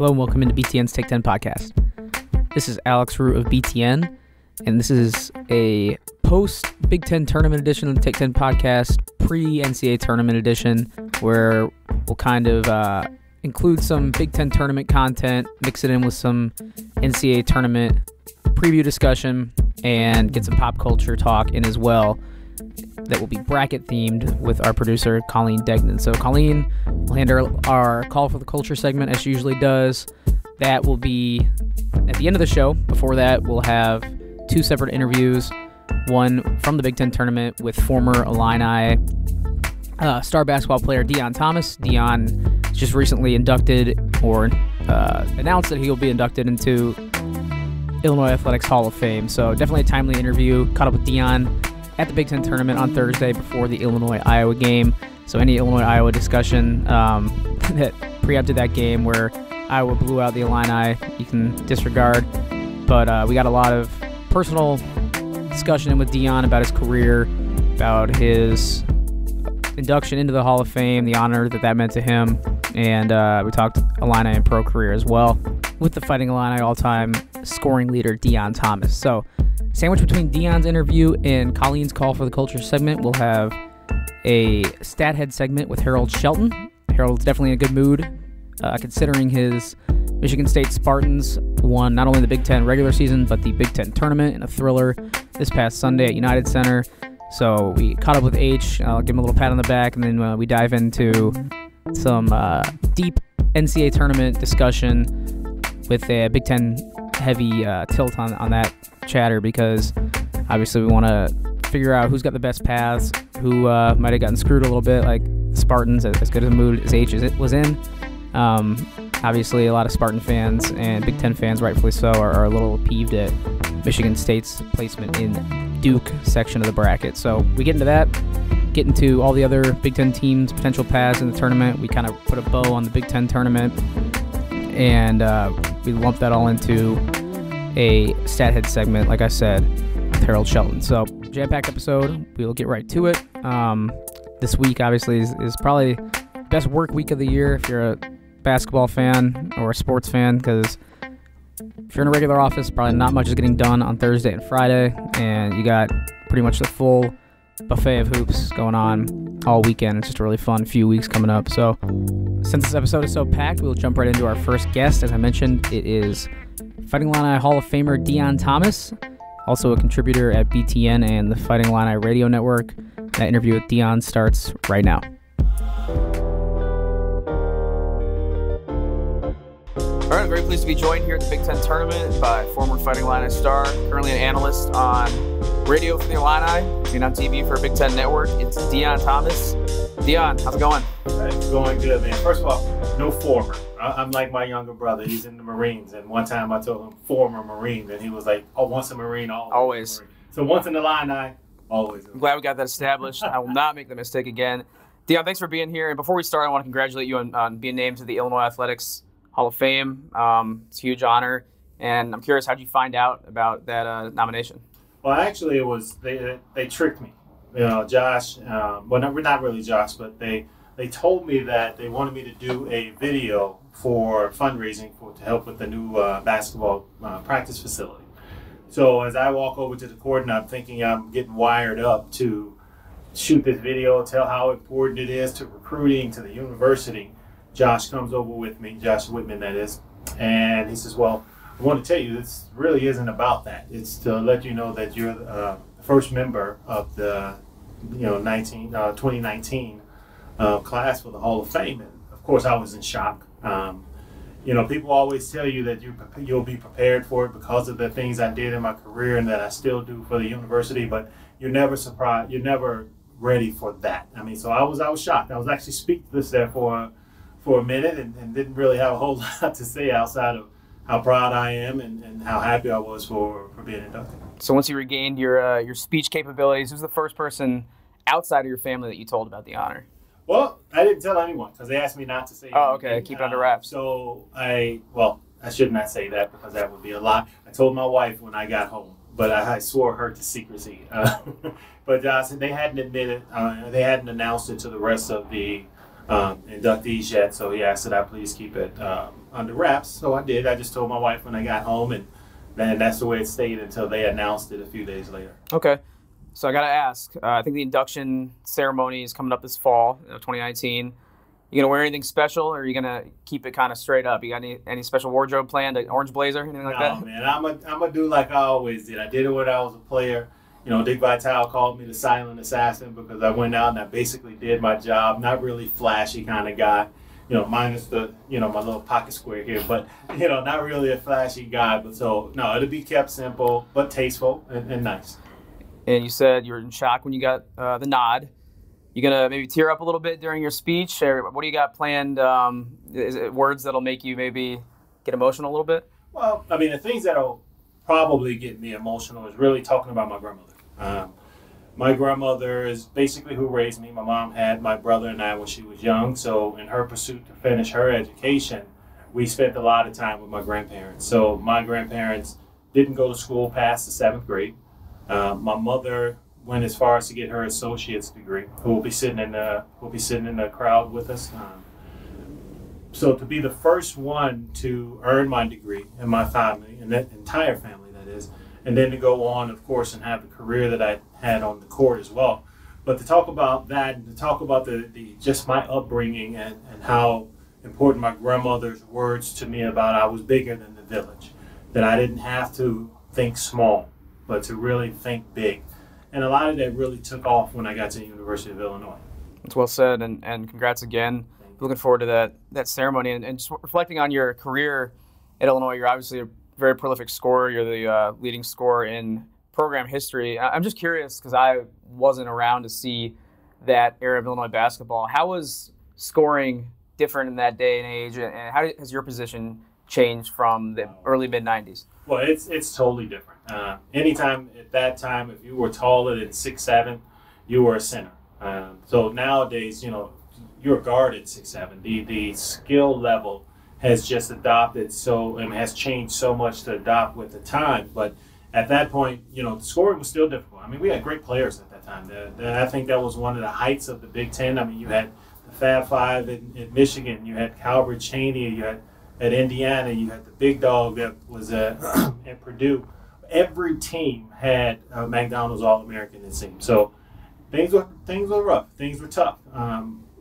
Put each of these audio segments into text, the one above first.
Hello and welcome into BTN's Take 10 podcast. This is Alex Roux of BTN, and this is a post-Big Ten tournament edition of the Take 10 podcast, pre-NCAA tournament edition, where we'll kind of include some Big Ten tournament content, mix it in with some NCAA tournament preview discussion, and get some pop culture talk in as well. That will be bracket themed with our producer, Colleen Degnan. So Colleen will handle our Call for the Culture segment as she usually does. That will be at the end of the show. Before that, we'll have two separate interviews. One from the Big Ten tournament with former Illini star basketball player Deon Thomas. Deon just recently inducted or announced that he'll be inducted into Illinois Athletics Hall of Fame. So definitely a timely interview. Caught up with Deon at the Big Ten tournament on Thursday before the Illinois-Iowa game. So any Illinois-Iowa discussion that preempted that game where Iowa blew out the Illini, you can disregard. But we got a lot of personal discussion with Deon about his career, about his induction into the Hall of Fame, the honor that meant to him, and we talked Illini and pro career as well with the Fighting Illini all-time scoring leader Deon Thomas. So sandwich between Deon's interview and Colleen's Call for the Culture segment, we'll have a stat head segment with Harold Shelton. Harold's definitely in a good mood, considering his Michigan State Spartans won not only the Big Ten regular season, but the Big Ten tournament in a thriller this past Sunday at United Center. So we caught up with H. I'll give him a little pat on the back, and then we dive into some deep NCAA tournament discussion with a Big Ten heavy tilt on that chatter, because obviously we want to figure out who's got the best paths, who might have gotten screwed a little bit, like Spartans, as good as a mood as H was in. Obviously a lot of Spartan fans and Big Ten fans, rightfully so, are a little peeved at Michigan State's placement in Duke section of the bracket. So we get into that, get into all the other Big Ten teams' potential paths in the tournament. We kind of put a bow on the Big Ten tournament, and we lump that all into a stat head segment, like I said, with Harold Shelton. So jam-packed episode. We'll get right to it. This week, obviously, is probably the best work week of the year if you're a basketball fan or a sports fan, because if you're in a regular office, probably not much is getting done on Thursday and Friday, and you got pretty much the full buffet of hoops going on all weekend. It's just a really fun few weeks coming up. So since this episode is so packed, we'll jump right into our first guest. As I mentioned, it is Fighting Illini Hall of Famer Deon Thomas, also a contributor at BTN and the Fighting Illini Radio Network. That interview with Deon starts right now. All right, I'm very pleased to be joined here at the Big Ten tournament by former Fighting Illini star, currently an analyst on radio for the Illini, and on TV for Big Ten Network. It's Deon Thomas. Deon, how's it going? It's going good, man. First of all, no former. I'm like my younger brother. He's in the Marines, and one time I told him former Marine, and he was like, "Oh, once a Marine, always." A Marine. So once in the Illini, always. I'm glad we got that established. I will not make the mistake again. Deon, thanks for being here. And before we start, I want to congratulate you on being named to the Illinois Athletics Hall of Fame. It's a huge honor, and I'm curious, how did you find out about that nomination? Well, actually, it was they tricked me. You know, Josh. Well, not really Josh, but they told me that they wanted me to do a video for fundraising to help with the new basketball practice facility. So as I walk over to the court, and I'm thinking I'm getting wired up to shoot this video, tell how important it is to recruiting, to the university, Josh comes over with me, Josh Whitman that is, and he says, "Well, I want to tell you, this really isn't about that. It's to let you know that you're the first member of the 2019 class for the Hall of Fame." And of course, I was in shock. People always tell you that you'll be prepared for it because of the things I did in my career and that I still do for the university, but you're never surprised. You're never ready for that. I mean, so I was shocked. I was actually speechless there for a minute and didn't really have a whole lot to say outside of how proud I am and how happy I was for being inducted. So once you regained your speech capabilities, who's the first person outside of your family that you told about the honor? Well, I didn't tell anyone because they asked me not to say anything. Oh, okay. Keep it under wraps. So I should not say that because that would be a lie. I told my wife when I got home, but I swore her to secrecy. But they hadn't admitted, they hadn't announced it to the rest of the inductees yet, so he asked that I please keep it under wraps. So I did. I just told my wife when I got home, and then that's the way it stayed until they announced it a few days later. Okay. So I got to ask, I think the induction ceremony is coming up this fall, 2019. You going to wear anything special, or are you going to keep it kind of straight up? You got any special wardrobe planned, an orange blazer, anything like that? No, man. I'm a do like I always did. I did it when I was a player. Dick Vitale called me the silent assassin because I went out and I basically did my job. Not really flashy kind of guy, minus the, my little pocket square here. But, not really a flashy guy. But so, no, it'll be kept simple but tasteful and nice. And you said you were in shock when you got the nod. You going to maybe tear up a little bit during your speech? Or what do you got planned? Is it words that'll make you maybe get emotional a little bit? Well, I mean, the things that'll probably get me emotional is really talking about my grandmother. My grandmother is basically who raised me. My mom had my brother and I when she was young. So in her pursuit to finish her education, we spent a lot of time with my grandparents. So my grandparents didn't go to school past the 7th grade. My mother went as far as to get her associate's degree, who will be sitting in the crowd with us. So to be the first one to earn my degree in my family, and that entire family that is, and then to go on, of course, and have the career that I had on the court as well. But to talk about that and to talk about the just my upbringing and how important my grandmother's words to me about I was bigger than the village, that I didn't have to think small, but to really think big. And a lot of that really took off when I got to the University of Illinois. That's well said, and congrats again. Looking forward to that ceremony. And just reflecting on your career at Illinois, you're obviously a very prolific scorer. You're the leading scorer in program history. I'm just curious, because I wasn't around to see that era of Illinois basketball. How was scoring different in that day and age, and how has your position changed from the early mid-'90s? Well, it's totally different. Anytime at that time, if you were taller than 6'7", you were a center. So nowadays, you're a guard at 6'7". The skill level has just adopted has changed so much to adopt with the time. But at that point, the scoring was still difficult. I mean, we had great players at that time. I think that was one of the heights of the Big Ten. I mean, you had the Fab Five in Michigan. You had Calvert Chaney. You had at Indiana. You had the big dog that was at Purdue. Every team had a McDonald's All-American, it seemed. So things were rough. Things were tough.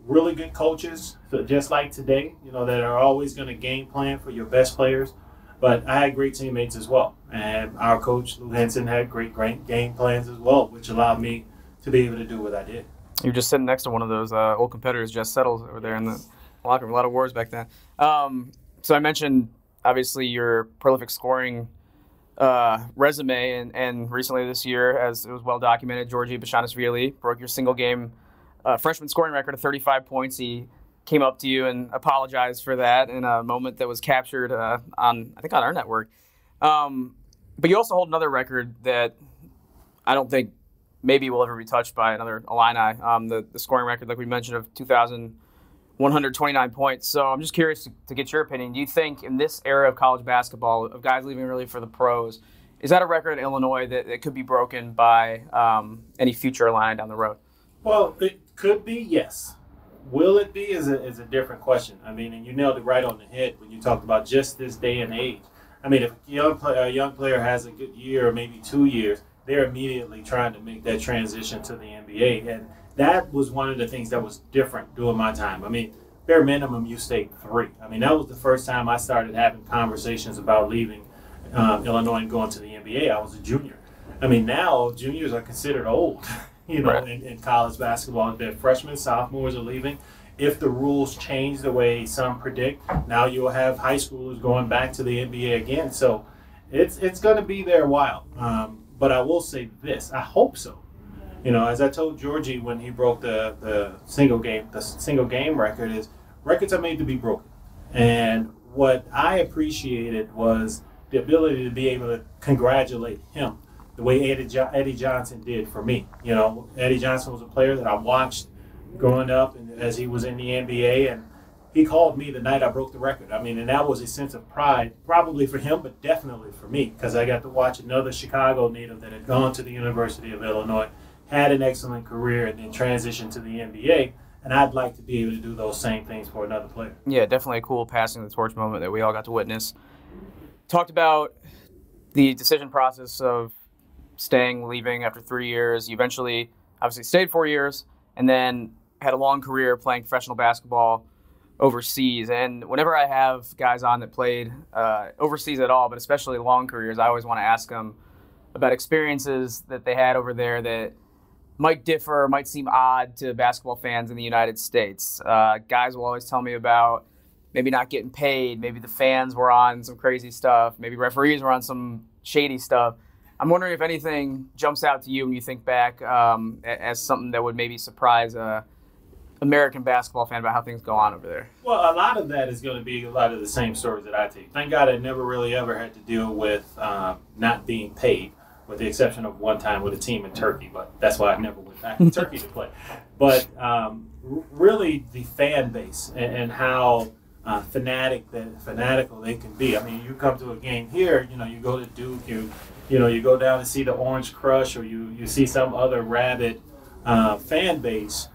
Really good coaches, so just like today, that are always going to game plan for your best players. But I had great teammates as well. And our coach, Lou Henson, had great game plans as well, which allowed me to be able to do what I did. You're just sitting next to one of those old competitors, Jess Settles, over there in the locker room. A lot of wars back then. So I mentioned, obviously, your prolific scoring resume, and recently this year, as it was well documented, Georgi Bashanisvili broke your single-game freshman scoring record of 35 points. He came up to you and apologized for that in a moment that was captured on our network. But you also hold another record that I don't think maybe will ever be touched by another Illini, the scoring record, like we mentioned, of 2,129 points. So I'm just curious to get your opinion. Do you think in this era of college basketball, of guys leaving early for the pros, is that a record in Illinois that could be broken by any future Illini down the road? Well, it could be, yes. Will it be is a different question. I mean, and you nailed it right on the head when you talked about just this day and age. I mean, if a young player has a good year or maybe 2 years, they're immediately trying to make that transition to the NBA. And that was one of the things that was different during my time. I mean, bare minimum, you stayed 3. I mean, that was the first time I started having conversations about leaving Illinois and going to the NBA. I was a junior. I mean, now juniors are considered old. Right. in college basketball. The freshmen, sophomores are leaving. If the rules change the way some predict, now you'll have high schoolers going back to the NBA again. So it's going to be there a while. But I will say this, I hope so. As I told Georgie when he broke the single game record, is records are made to be broken. And what I appreciated was the ability to be able to congratulate him the way Eddie Johnson did for me. Eddie Johnson was a player that I watched growing up and as he was in the NBA, and he called me the night I broke the record. I mean, and that was a sense of pride, probably for him, but definitely for me, because I got to watch another Chicago native that had gone to the University of Illinois, had an excellent career, and then transitioned to the NBA, And I'd like to be able to do those same things for another player. Yeah, definitely a cool passing the torch moment that we all got to witness. Talked about the decision process of staying, leaving after 3 years. You eventually, obviously, stayed 4 years and then had a long career playing professional basketball overseas. And whenever I have guys on that played overseas at all, but especially long careers, I always want to ask them about experiences that they had over there that might differ, might seem odd to basketball fans in the United States. Guys will always tell me about maybe not getting paid, maybe the fans were on some crazy stuff, maybe referees were on some shady stuff. I'm wondering if anything jumps out to you when you think back as something that would maybe surprise a American basketball fan about how things go on over there. Well, a lot of that is going to be a lot of the same stories that I take. Thank God I never really ever had to deal with not being paid, with the exception of one time with a team in Turkey, but that's why I never went back to Turkey to play. But really the fan base and how fanatical they can be. I mean, you come to a game here, you go to Duke, you go down to see the Orange Crush, or you see some other rabid fan base,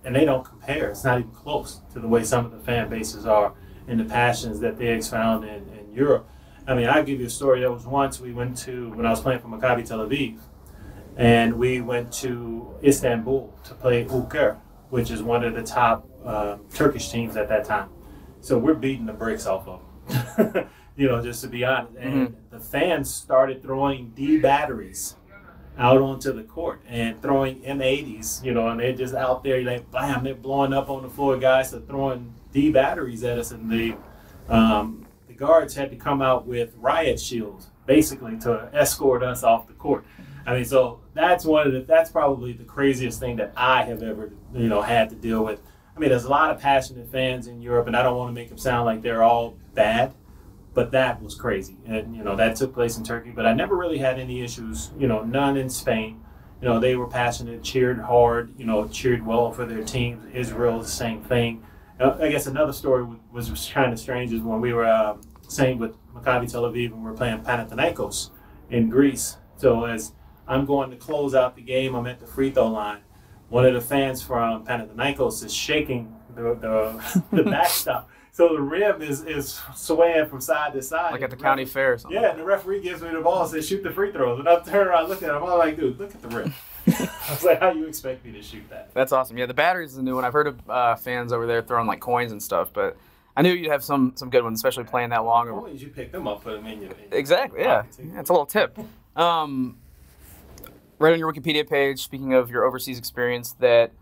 and they don't compare. It's not even close to the way some of the fan bases are and the passions that they expound in Europe. I mean, I'll give you a story. There was once we went to, when I was playing for Maccabi Tel Aviv, and we went to Istanbul to play Ülker, which is one of the top Turkish teams at that time. So we're beating the brakes off of them, just to be honest. And the fans started throwing D batteries out onto the court and throwing M80s, and they're just out there, like, bam, they're blowing up on the floor. Guys are throwing D batteries at us, and the guards had to come out with riot shields, basically, to escort us off the court. I mean, so that's probably the craziest thing that I have ever, had to deal with. I mean, there's a lot of passionate fans in Europe, and I don't want to make them sound like they're all bad, but that was crazy. And, that took place in Turkey, but I never really had any issues, none in Spain. They were passionate, cheered hard, cheered well for their teams. Israel, the same thing. I guess another story was kind of strange is when we were staying with Maccabi Tel Aviv and we were playing Panathinaikos in Greece. So as I'm going to close out the game, I'm at the free throw line. One of the fans from Panathinaikos is shaking the backstop. So the rim is swaying from side to side. Like at the county fair or something. Yeah, and the referee gives me the ball and says, shoot the free throws. And I turn around looking at him. I'm like, dude, look at the rim. I was like, how do you expect me to shoot that? That's awesome. Yeah, the batteries is a new one. I've heard of fans over there throwing like coins and stuff, but I knew you'd have some good ones, especially playing that long. Coins, you pick them up, put them in your Exactly, yeah. It's a little tip. Right on your Wikipedia page, speaking of your overseas experience, that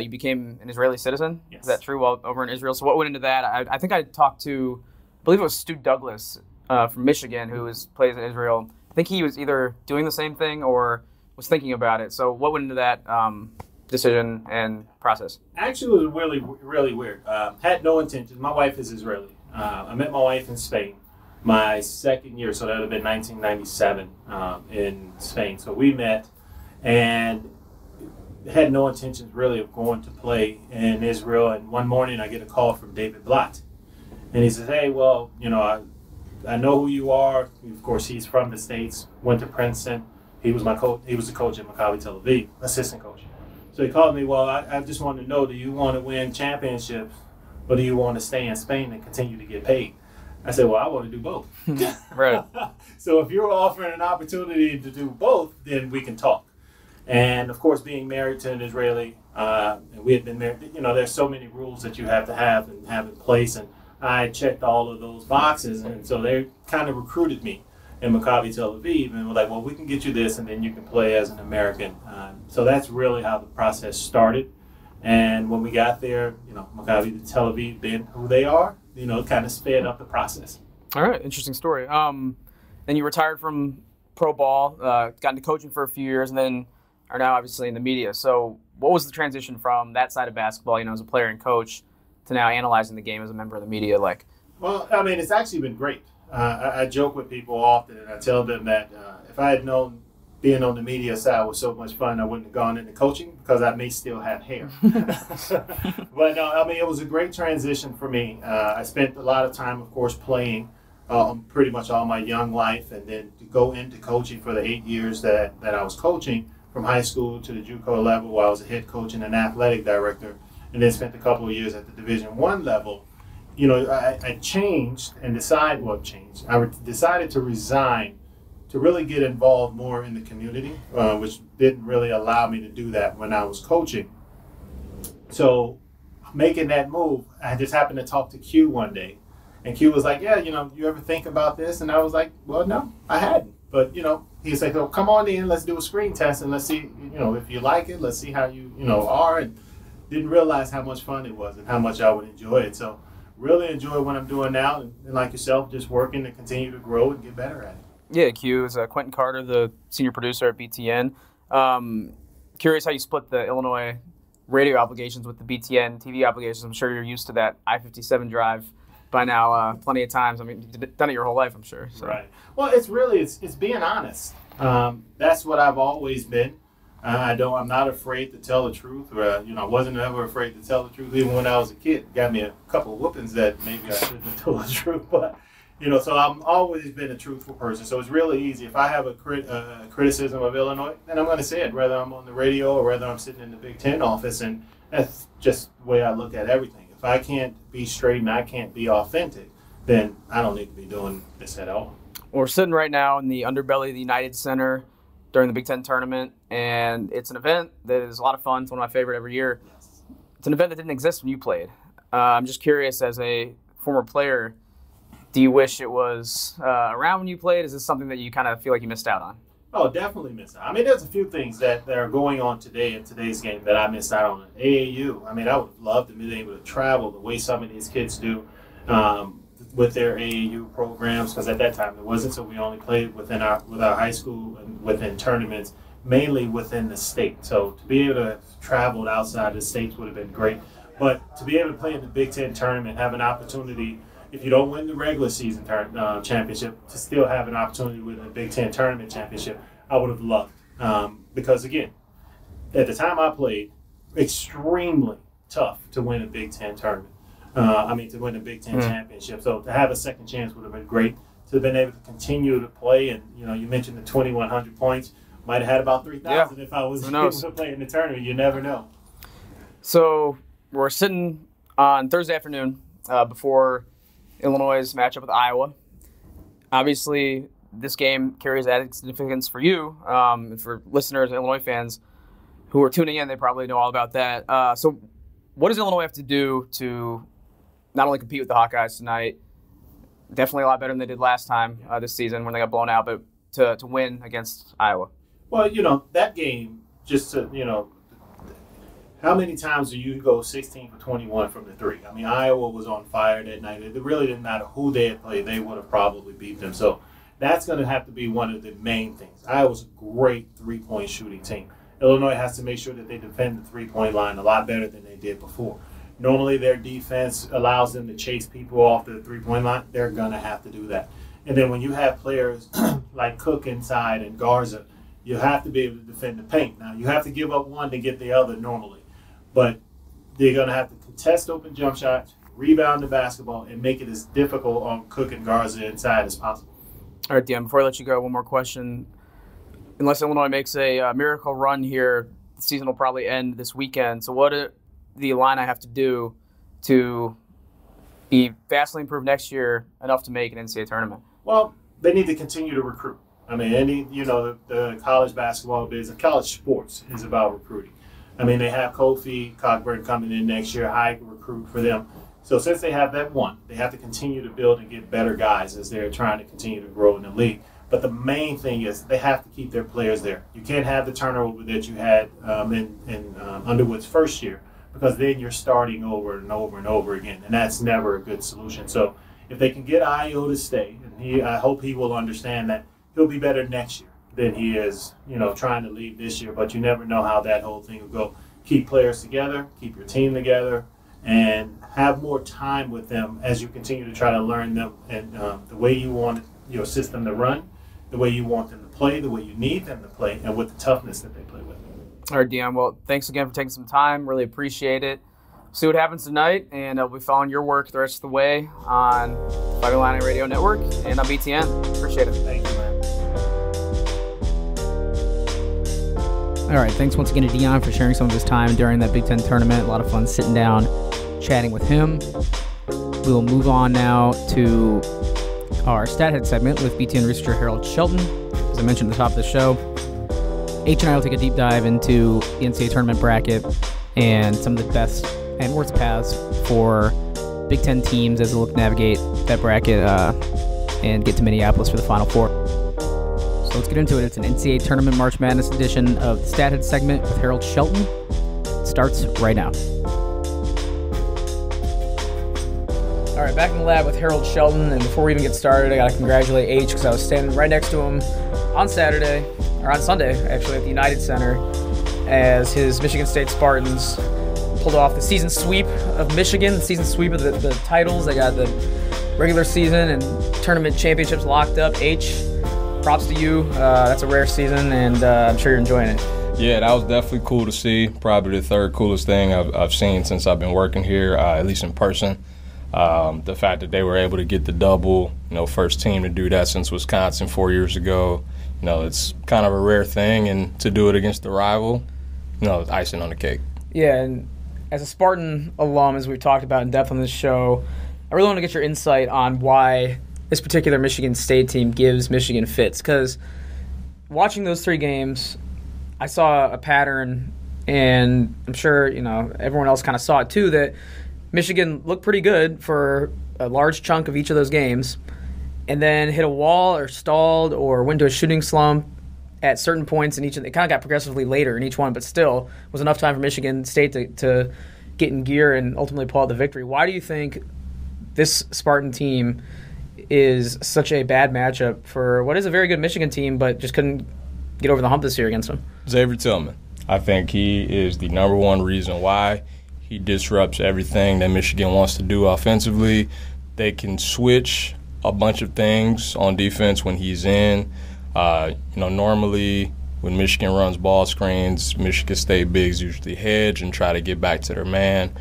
you became an Israeli citizen. Yes. Is that true while over in Israel? So what went into that? I think I talked to, I believe it was Stu Douglas from Michigan, who plays in Israel. I think he was either doing the same thing or was thinking about it. So what went into that decision and process? Actually, it was really, really weird. Had no intention. My wife is Israeli. I met my wife in Spain my second year, so that would have been 1997 in Spain. So we met and had no intentions really of going to play in Israel. And one morning I get a call from David Blatt. And he says, hey, well, I know who you are. Of course, he's from the States, went to Princeton. He was my coach. He was the coach at Maccabi Tel Aviv, assistant coach. So he called me, well, I just wanted to know, do you want to win championships or do you want to stay in Spain and continue to get paid? I said, well, I want to do both. Right. So if you're offering an opportunity to do both, then we can talk. And, of course, being married to an Israeli, and we had been married, there's so many rules that you have to have in place. And I checked all of those boxes. And so they kind of recruited me in Maccabi Tel Aviv and were like, well, we can get you this, and then you can play as an American. So that's really how the process started. And when we got there, Maccabi Tel Aviv being who they are, kind of sped up the process. All right, interesting story. Then you retired from pro ball, got into coaching for a few years, and then are now obviously in the media. So what was the transition from that side of basketball, as a player and coach, to now analyzing the game as a member of the media like? Well, I mean, it's actually been great. I joke with people often, and I tell them that if I had known being on the media side was so much fun, I wouldn't have gone into coaching because I may still have hair. But no, I mean, it was a great transition for me. I spent a lot of time, of course, playing pretty much all my young life, and then to go into coaching for the 8 years that I was coaching from high school to the JUCO level, where I was a head coach and an athletic director. and then spent a couple of years at the Division I level. I changed and decided to resign to really get involved more in the community, which didn't really allow me to do that when I was coaching. So making that move, I just happened to talk to Q one day, and Q was like, yeah, you ever think about this? And I was like, well, no, I hadn't. But, he's like, oh, come on in, let's do a screen test, and let's see, if you like it, let's see how you, are. And didn't realize how much fun it was and how much I would enjoy it. So really enjoy what I'm doing now, and like yourself, just working to continue to grow and get better at it. Yeah, Q is Quentin Carter, the senior producer at BTN. Curious how you split the Illinois radio obligations with the BTN TV obligations. I'm sure you're used to that I-57 drive by now plenty of times. I mean, you've done it your whole life, I'm sure. So. Right. Well, it's being honest. That's what I've always been. I'm not afraid to tell the truth. I wasn't ever afraid to tell the truth even when I was a kid. It got me a couple of whoopings that maybe I shouldn't have told the truth, but so I've always been a truthful person. So it's really easy. If I have a criticism of Illinois, then I'm going to say it, whether I'm on the radio or whether I'm sitting in the Big Ten office, and that's just the way I look at everything. If I can't be straight and I can't be authentic, then I don't need to be doing this at all. We're sitting right now in the underbelly of the United Center during the Big Ten tournament, and it's an event that is a lot of fun. It's one of my favorite every year. Yes. It's an event that didn't exist when you played. I'm just curious, as a former player, do you wish it was around when you played? Is this something that you kind of feel like you missed out on? Oh, definitely missed out. I mean, there's a few things that are going on today in today's game that I missed out on. AAU, I mean, I would love to be able to travel the way some of these kids do with their AAU programs, because at that time there wasn't, so we only played with our high school and within tournaments, mainly within the state. So to be able to have traveled outside the states would have been great. But to be able to play in the Big Ten tournament, have an opportunity, if you don't win the regular season championship, to still have an opportunity to win the Big Ten tournament championship, I would have loved. Because, again, at the time I played, extremely tough to win a Big Ten tournament. To win a Big Ten championship. So to have a second chance would have been great. To have been able to continue to play, and, you mentioned the 2,100 points. Might have had about 3,000 if I was able to play in the tournament. You never know. So we're sitting on Thursday afternoon before Illinois' matchup with Iowa. Obviously, this game carries added significance for you and for listeners and Illinois fans who are tuning in. They probably know all about that. So what does Illinois have to do to not only compete with the Hawkeyes tonight, definitely a lot better than they did last time this season when they got blown out, but to win against Iowa? Well, that game, just to, how many times do you go 16 for 21 from the three? I mean, Iowa was on fire that night. It really didn't matter who they had played. They would have probably beat them. So that's going to have to be one of the main things. Iowa's a great three-point shooting team. Illinois has to make sure that they defend the three-point line a lot better than they did before. Normally their defense allows them to chase people off the three-point line. They're going to have to do that. And then when you have players like Cook inside and Garza, you have to be able to defend the paint. Now, you have to give up one to get the other normally. But they're going to have to contest open jump shots, rebound the basketball, and make it as difficult on Cook and Garza inside as possible. All right, Deon, before I let you go, one more question. Unless Illinois makes a miracle run here, the season will probably end this weekend. So what do the Illini have to do to be vastly improved next year enough to make an NCAA tournament? Well, they need to continue to recruit. I mean, the college basketball business, college sports is about recruiting. I mean, they have Kofi Cockburn coming in next year, high recruit for them. So since they have that one, they have to continue to build and get better guys as they're trying to continue to grow in the league. But the main thing is they have to keep their players there. You can't have the turnover that you had in Underwood's first year, because then you're starting over and over and over again, and that's never a good solution. So if they can get Io to stay, and I hope he will understand that he'll be better next year than he is, trying to leave this year. But you never know how that whole thing will go. Keep players together, keep your team together, and have more time with them as you continue to try to learn them and the way you want your system to run, the way you want them to play, the way you need them to play, and with the toughness that they play with. All right, Deon. Well, thanks again for taking some time. Really appreciate it. See what happens tonight, and I'll be following your work the rest of the way on Fighting Illini Radio Network and on BTN. Appreciate it. Thank you, man. All right, thanks once again to Deon for sharing some of his time during that Big Ten tournament. A lot of fun sitting down, chatting with him. We'll move on now to our Stat Head segment with BTN researcher Harold Shelton. As I mentioned at the top of the show, H and I will take a deep dive into the NCAA tournament bracket and some of the best and worst paths for Big Ten teams as they look to navigate that bracket and get to Minneapolis for the Final Four. So let's get into it. It's an NCAA Tournament March Madness edition of the Stat Head segment with Harold Shelton. It starts right now. All right, back in the lab with Harold Shelton, and before we even get started, I got to congratulate H because I was standing right next to him on Sunday, actually, at the United Center as his Michigan State Spartans pulled off the season sweep of Michigan, the season sweep of the titles. They got the regular season and tournament championships locked up. H, props to you. That's a rare season, and I'm sure you're enjoying it. Yeah, that was definitely cool to see. Probably the third coolest thing I've seen since I've been working here, at least in person. The fact that they were able to get the double, first team to do that since Wisconsin 4 years ago, it's kind of a rare thing, and to do it against the rival, it's icing on the cake. Yeah, and as a Spartan alum, as we've talked about in depth on this show, I really want to get your insight on why this particular Michigan State team gives Michigan fits. Because watching those three games, I saw a pattern, and I'm sure everyone else kind of saw it too, that Michigan looked pretty good for a large chunk of each of those games, and then hit a wall or stalled or went to a shooting slump at certain points in each. It kind of got progressively later in each one, but still was enough time for Michigan State to get in gear and ultimately pull out the victory. Why do you think this Spartan team is such a bad matchup for what is a very good Michigan team, but just couldn't get over the hump this year against them? Xavier Tillman. I think he is the number one reason why. He disrupts everything that Michigan wants to do offensively. They can switch a bunch of things on defense when he's in. Normally when Michigan runs ball screens, Michigan State bigs usually hedge and try to get back to their man.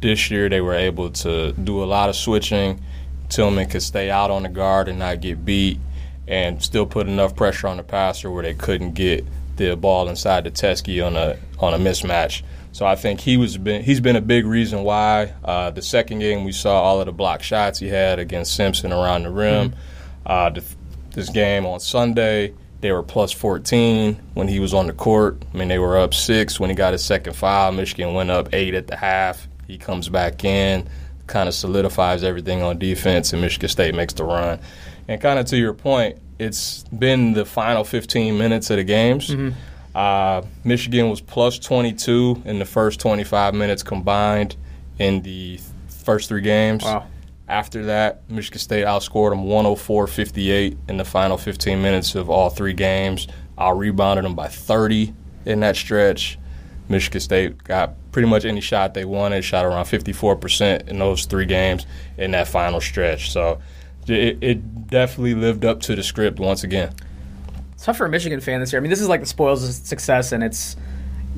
This year they were able to do a lot of switching. Tillman could stay out on the guard and not get beat and still put enough pressure on the passer where they couldn't get the ball inside the Teskey on a mismatch. So I think he's been a big reason why. The second game we saw all of the block shots he had against Simpson around the rim. This game on Sunday, they were plus 14 when he was on the court. I mean, they were up 6 when he got his second foul. Michigan went up 8 at the half. He comes back in, kind of solidifies everything on defense, and Michigan State makes the run. And kind of to your point, it's been the final 15 minutes of the games. Michigan was plus 22 in the first 25 minutes combined in the first 3 games. Wow. After that, Michigan State outscored them 104-58 in the final 15 minutes of all 3 games. Out-rebounded them by 30 in that stretch. Michigan State got pretty much any shot they wanted, shot around 54% in those 3 games in that final stretch. So it definitely lived up to the script once again. It's tough for a Michigan fan this year. I mean, this is like the spoils of success, and it's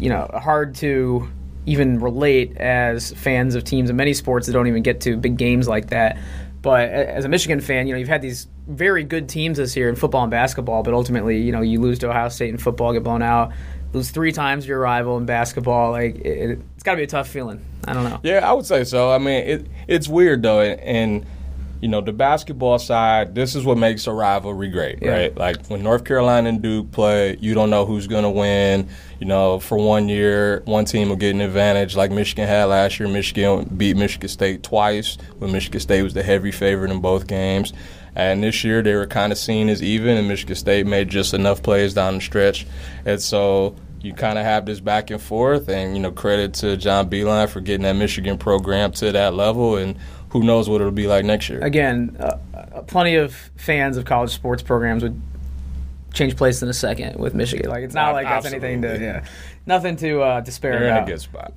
hard to even relate as fans of teams in many sports that don't even get to big games like that. But as a Michigan fan, you've had these very good teams this year in football and basketball, but ultimately, you lose to Ohio State in football, get blown out, lose 3 times to your rival in basketball. Like it's got to be a tough feeling. I don't know. Yeah, I would say so. I mean, it's weird though, and the basketball side, this is what makes a rivalry great, right? Like when North Carolina and Duke play, you don't know who's going to win. For 1 year, one team will get an advantage like Michigan had last year. Michigan beat Michigan State twice when Michigan State was the heavy favorite in both games. And this year they were kind of seen as even, and Michigan State made just enough plays down the stretch. And so you kind of have this back and forth, and, credit to John Beilein for getting that Michigan program to that level, and who knows what it'll be like next year. Again, plenty of fans of college sports programs would change place in a second with Michigan. Like, it's not like that's anything to nothing to despair about. They're in a good spot.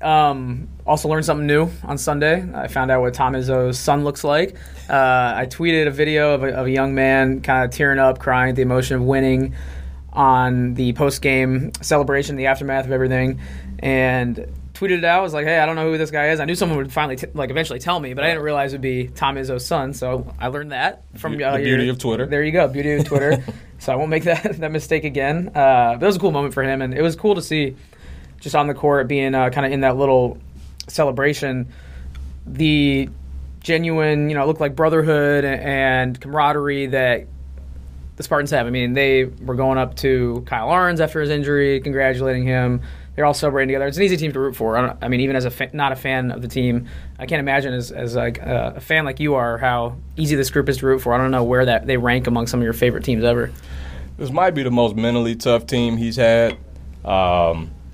Also learned something new on Sunday. I found out what Tom Izzo's son looks like. I tweeted a video of a young man kind of tearing up, crying at the emotion of winning on the post-game celebration, the aftermath of everything, and tweeted it out. I was like, hey, I don't know who this guy is. I knew someone would finally eventually tell me, but I didn't realize it would be Tom Izzo's son. So I learned that from the beauty of Twitter. There you go, beauty of Twitter. So I won't make that mistake again. But it was a cool moment for him, and it was cool to see just on the court being kind of in that little celebration, the genuine, it looked like brotherhood and camaraderie that the Spartans have. I mean, they were going up to Kyle Arns after his injury, congratulating him. They're all celebrating together. It's an easy team to root for. I mean, even as not a fan of the team, I can't imagine as like a fan like you are how easy this group is to root for. I don't know where that they rank among some of your favorite teams ever. This might be the most mentally tough team he's had.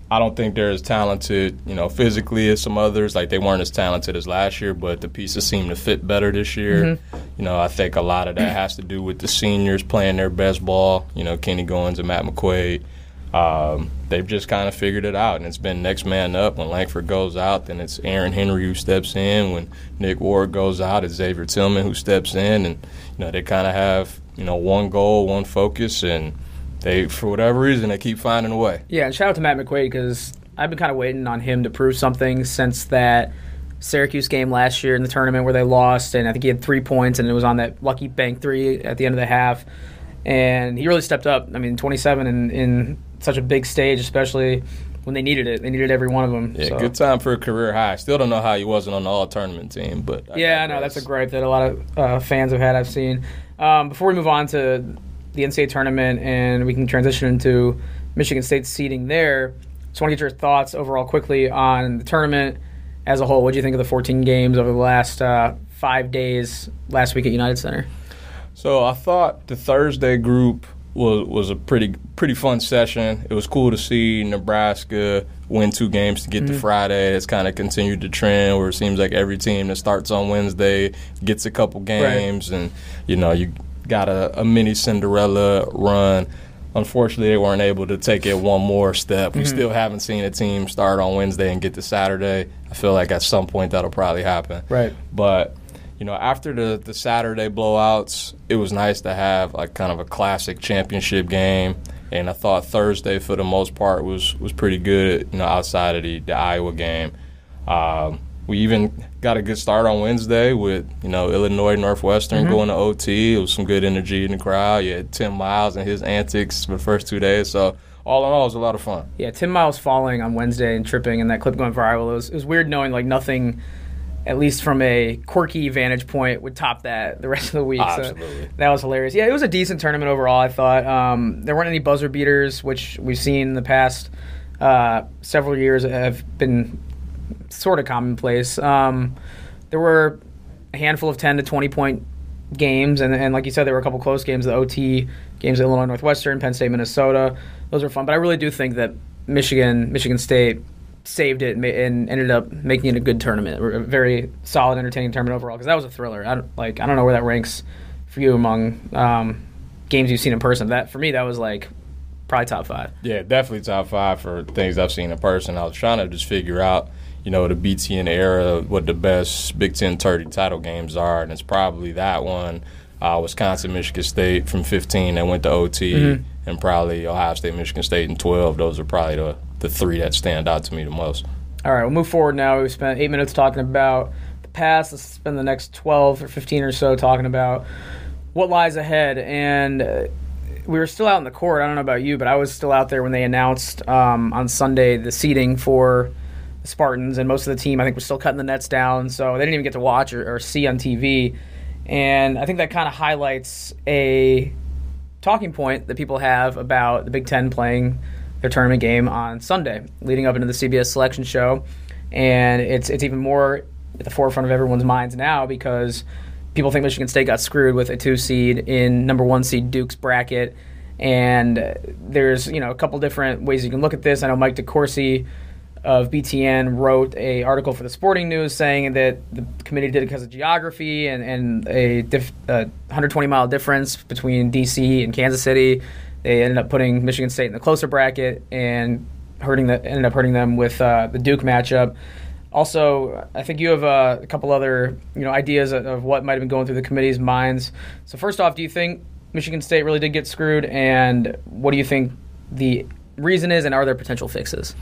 I don't think they're as talented, physically as some others. Like, they weren't as talented as last year, but the pieces seem to fit better this year. Mm-hmm. I think a lot of that has to do with the seniors playing their best ball. Kenny Goins and Matt McQuaid. They've just kind of figured it out, and it's been next man up. When Langford goes out, then it's Aaron Henry who steps in. When Nick Ward goes out, it's Xavier Tillman who steps in. And, they kind of have, one goal, one focus, and they, for whatever reason, they keep finding a way. Yeah, and shout out to Matt McQuaid because I've been kind of waiting on him to prove something since that Syracuse game last year in the tournament where they lost, and I think he had 3 points, and it was on that lucky bank three at the end of the half. And he really stepped up. I mean, 27 in such a big stage, especially when they needed it. They needed every one of them. Yeah, so. Good time for a career high. Still don't know how he wasn't on the all-tournament team. But I know. That's a gripe that a lot of fans have had, I've seen. Before we move on to the NCAA tournament and we can transition into Michigan State's seeding there, just want to get your thoughts overall quickly on the tournament as a whole. What do you think of the 14 games over the last 5 days last week at United Center? So I thought the Thursday group was a pretty fun session. It was cool to see Nebraska win 2 games to get to Friday. It's kind of continued the trend where it seems like every team that starts on Wednesday gets a couple games, right. And you got a mini Cinderella run. Unfortunately, they weren't able to take it one more step. We still haven't seen a team start on Wednesday and get to Saturday. I feel like at some point that'll probably happen. Right. But after the Saturday blowouts, it was nice to have like kind of a classic championship game. And I thought Thursday, for the most part, was pretty good, outside of the Iowa game. We even got a good start on Wednesday with, Illinois Northwestern going to OT. It was some good energy in the crowd. You had Tim Miles and his antics for the first 2 days. So all in all, it was a lot of fun. Yeah, Tim Miles falling on Wednesday and tripping and that clip going viral. It was weird knowing like nothing, at least from a quirky vantage point, would top that the rest of the week. Absolutely. So that was hilarious. Yeah, it was a decent tournament overall, I thought. There weren't any buzzer beaters, which we've seen in the past several years have been sort of commonplace. There were a handful of 10 to 20-point games, and like you said, there were a couple close games, the OT games at Illinois Northwestern, Penn State, Minnesota. Those were fun, but I really do think that Michigan State saved it and ended up making it a good tournament, a very solid, entertaining tournament overall, because that was a thriller. I don't know where that ranks for you among games you've seen in person. That for me, that was like probably top 5. Yeah, definitely top 5 for things I've seen in person. I was trying to just figure out, the BTN era, what the best Big Ten 30 title games are, and it's probably that one, Wisconsin, Michigan State from 15 that went to OT, and probably Ohio State, Michigan State in 12. Those are probably the 3 that stand out to me the most. All right, we'll move forward now. We've spent 8 minutes talking about the past. Let's spend the next 12 or 15 or so talking about what lies ahead. And we were still out in the court. I don't know about you, but I was still out there when they announced on Sunday the seeding for the Spartans, and most of the team, I think, was still cutting the nets down, so they didn't even get to watch or see on TV. And I think that kind of highlights a talking point that people have about the Big Ten playing their tournament game on Sunday, leading up into the CBS selection show. And it's even more at the forefront of everyone's minds now because people think Michigan State got screwed with a 2 seed in number 1 seed Duke's bracket. And there's a couple different ways you can look at this. I know Mike DeCourcy of BTN wrote a article for the Sporting News saying that the committee did it because of geography and a 120-mile difference between D.C. and Kansas City. They ended up putting Michigan State in the closer bracket and ended up hurting them with the Duke matchup. Also, I think you have a couple other ideas of what might have been going through the committee's minds. So first off, do you think Michigan State really did get screwed, and what do you think the reason is, and are there potential fixes?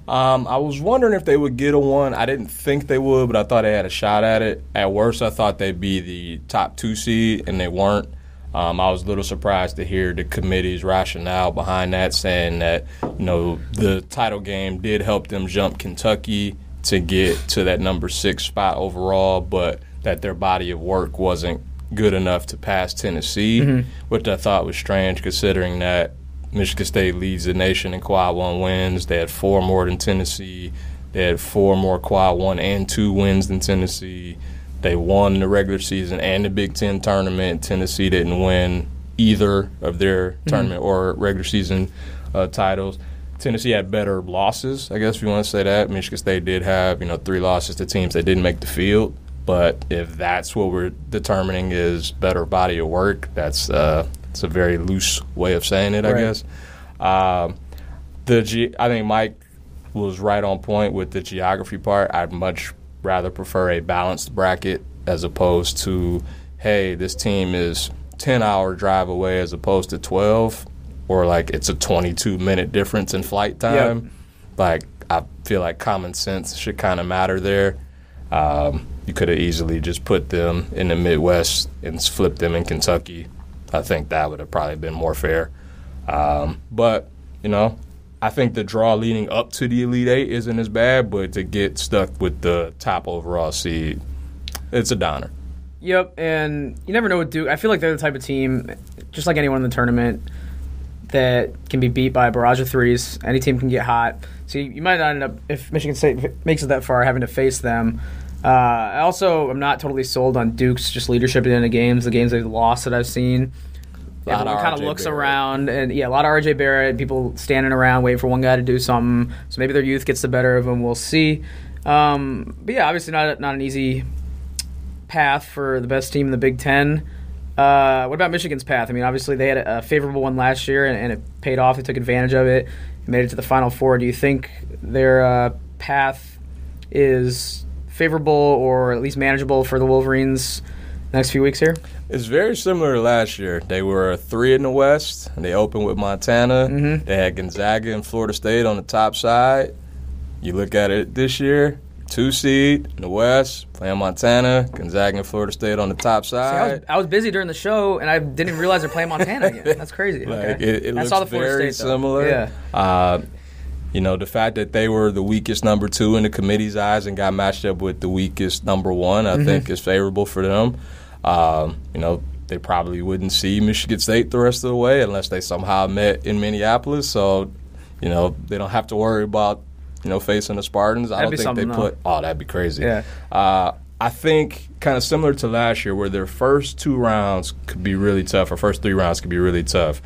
I was wondering if they would get a 1. I didn't think they would, but I thought they had a shot at it. At worst, I thought they'd be the top 2 seed, and they weren't. I was a little surprised to hear the committee's rationale behind that, saying that, the title game did help them jump Kentucky to get to that number 6 spot overall, but that their body of work wasn't good enough to pass Tennessee, which I thought was strange considering that Michigan State leads the nation in Quad 1 wins. They had 4 more than Tennessee. They had 4 more Quad 1 and 2 wins than Tennessee. They won the regular season and the Big Ten tournament. Tennessee didn't win either of their tournament or regular season titles. Tennessee had better losses, I guess if you want to say that. Michigan State did have, 3 losses to teams that didn't make the field. But if that's what we're determining is better body of work, it's a very loose way of saying it, I guess. I think Mike was right on point with the geography part. I'd much rather prefer a balanced bracket as opposed to, hey, this team is 10-hour drive away as opposed to 12, or like it's a 22-minute difference in flight time. Yep. Like, I feel like common sense should kind of matter there. You could have easily just put them in the Midwest and flipped them in Kentucky. I think that would have probably been more fair. But, I think the draw leading up to the Elite Eight isn't as bad, but to get stuck with the top overall seed, it's a downer. Yep, and you never know what Duke. I feel like they're the type of team, just like anyone in the tournament, that can be beat by a barrage of threes. Any team can get hot. So you might not end up, if Michigan State makes it that far, having to face them. I also am not totally sold on Duke's just leadership at the end of games, the games they've lost that I've seen. Everyone kind of looks around, and a lot of R.J. Barrett, people standing around waiting for one guy to do something. So maybe their youth gets the better of them. We'll see. But yeah, obviously not an easy path for the best team in the Big Ten. What about Michigan's path? I mean, obviously they had a favorable one last year, and it paid off. They took advantage of it, made it to the Final Four. Do you think their path is favorable or at least manageable for the Wolverines next few weeks here? It's very similar to last year. They were 3 in the West, and they opened with Montana. They had Gonzaga and Florida State on the top side. You look at it this year, 2 seed in the West, playing Montana, Gonzaga and Florida State on the top side. See, I was busy during the show, and I didn't realize they're playing Montana again. That's crazy. Like, it looks very similar. Yeah. The fact that they were the weakest number 2 in the committee's eyes and got matched up with the weakest number 1, I think is favorable for them. They probably wouldn't see Michigan State the rest of the way unless they somehow met in Minneapolis. So, they don't have to worry about, facing the Spartans. I don't think they put – oh, that'd be crazy. Yeah. I think kind of similar to last year where their first 2 rounds could be really tough, or first 3 rounds could be really tough.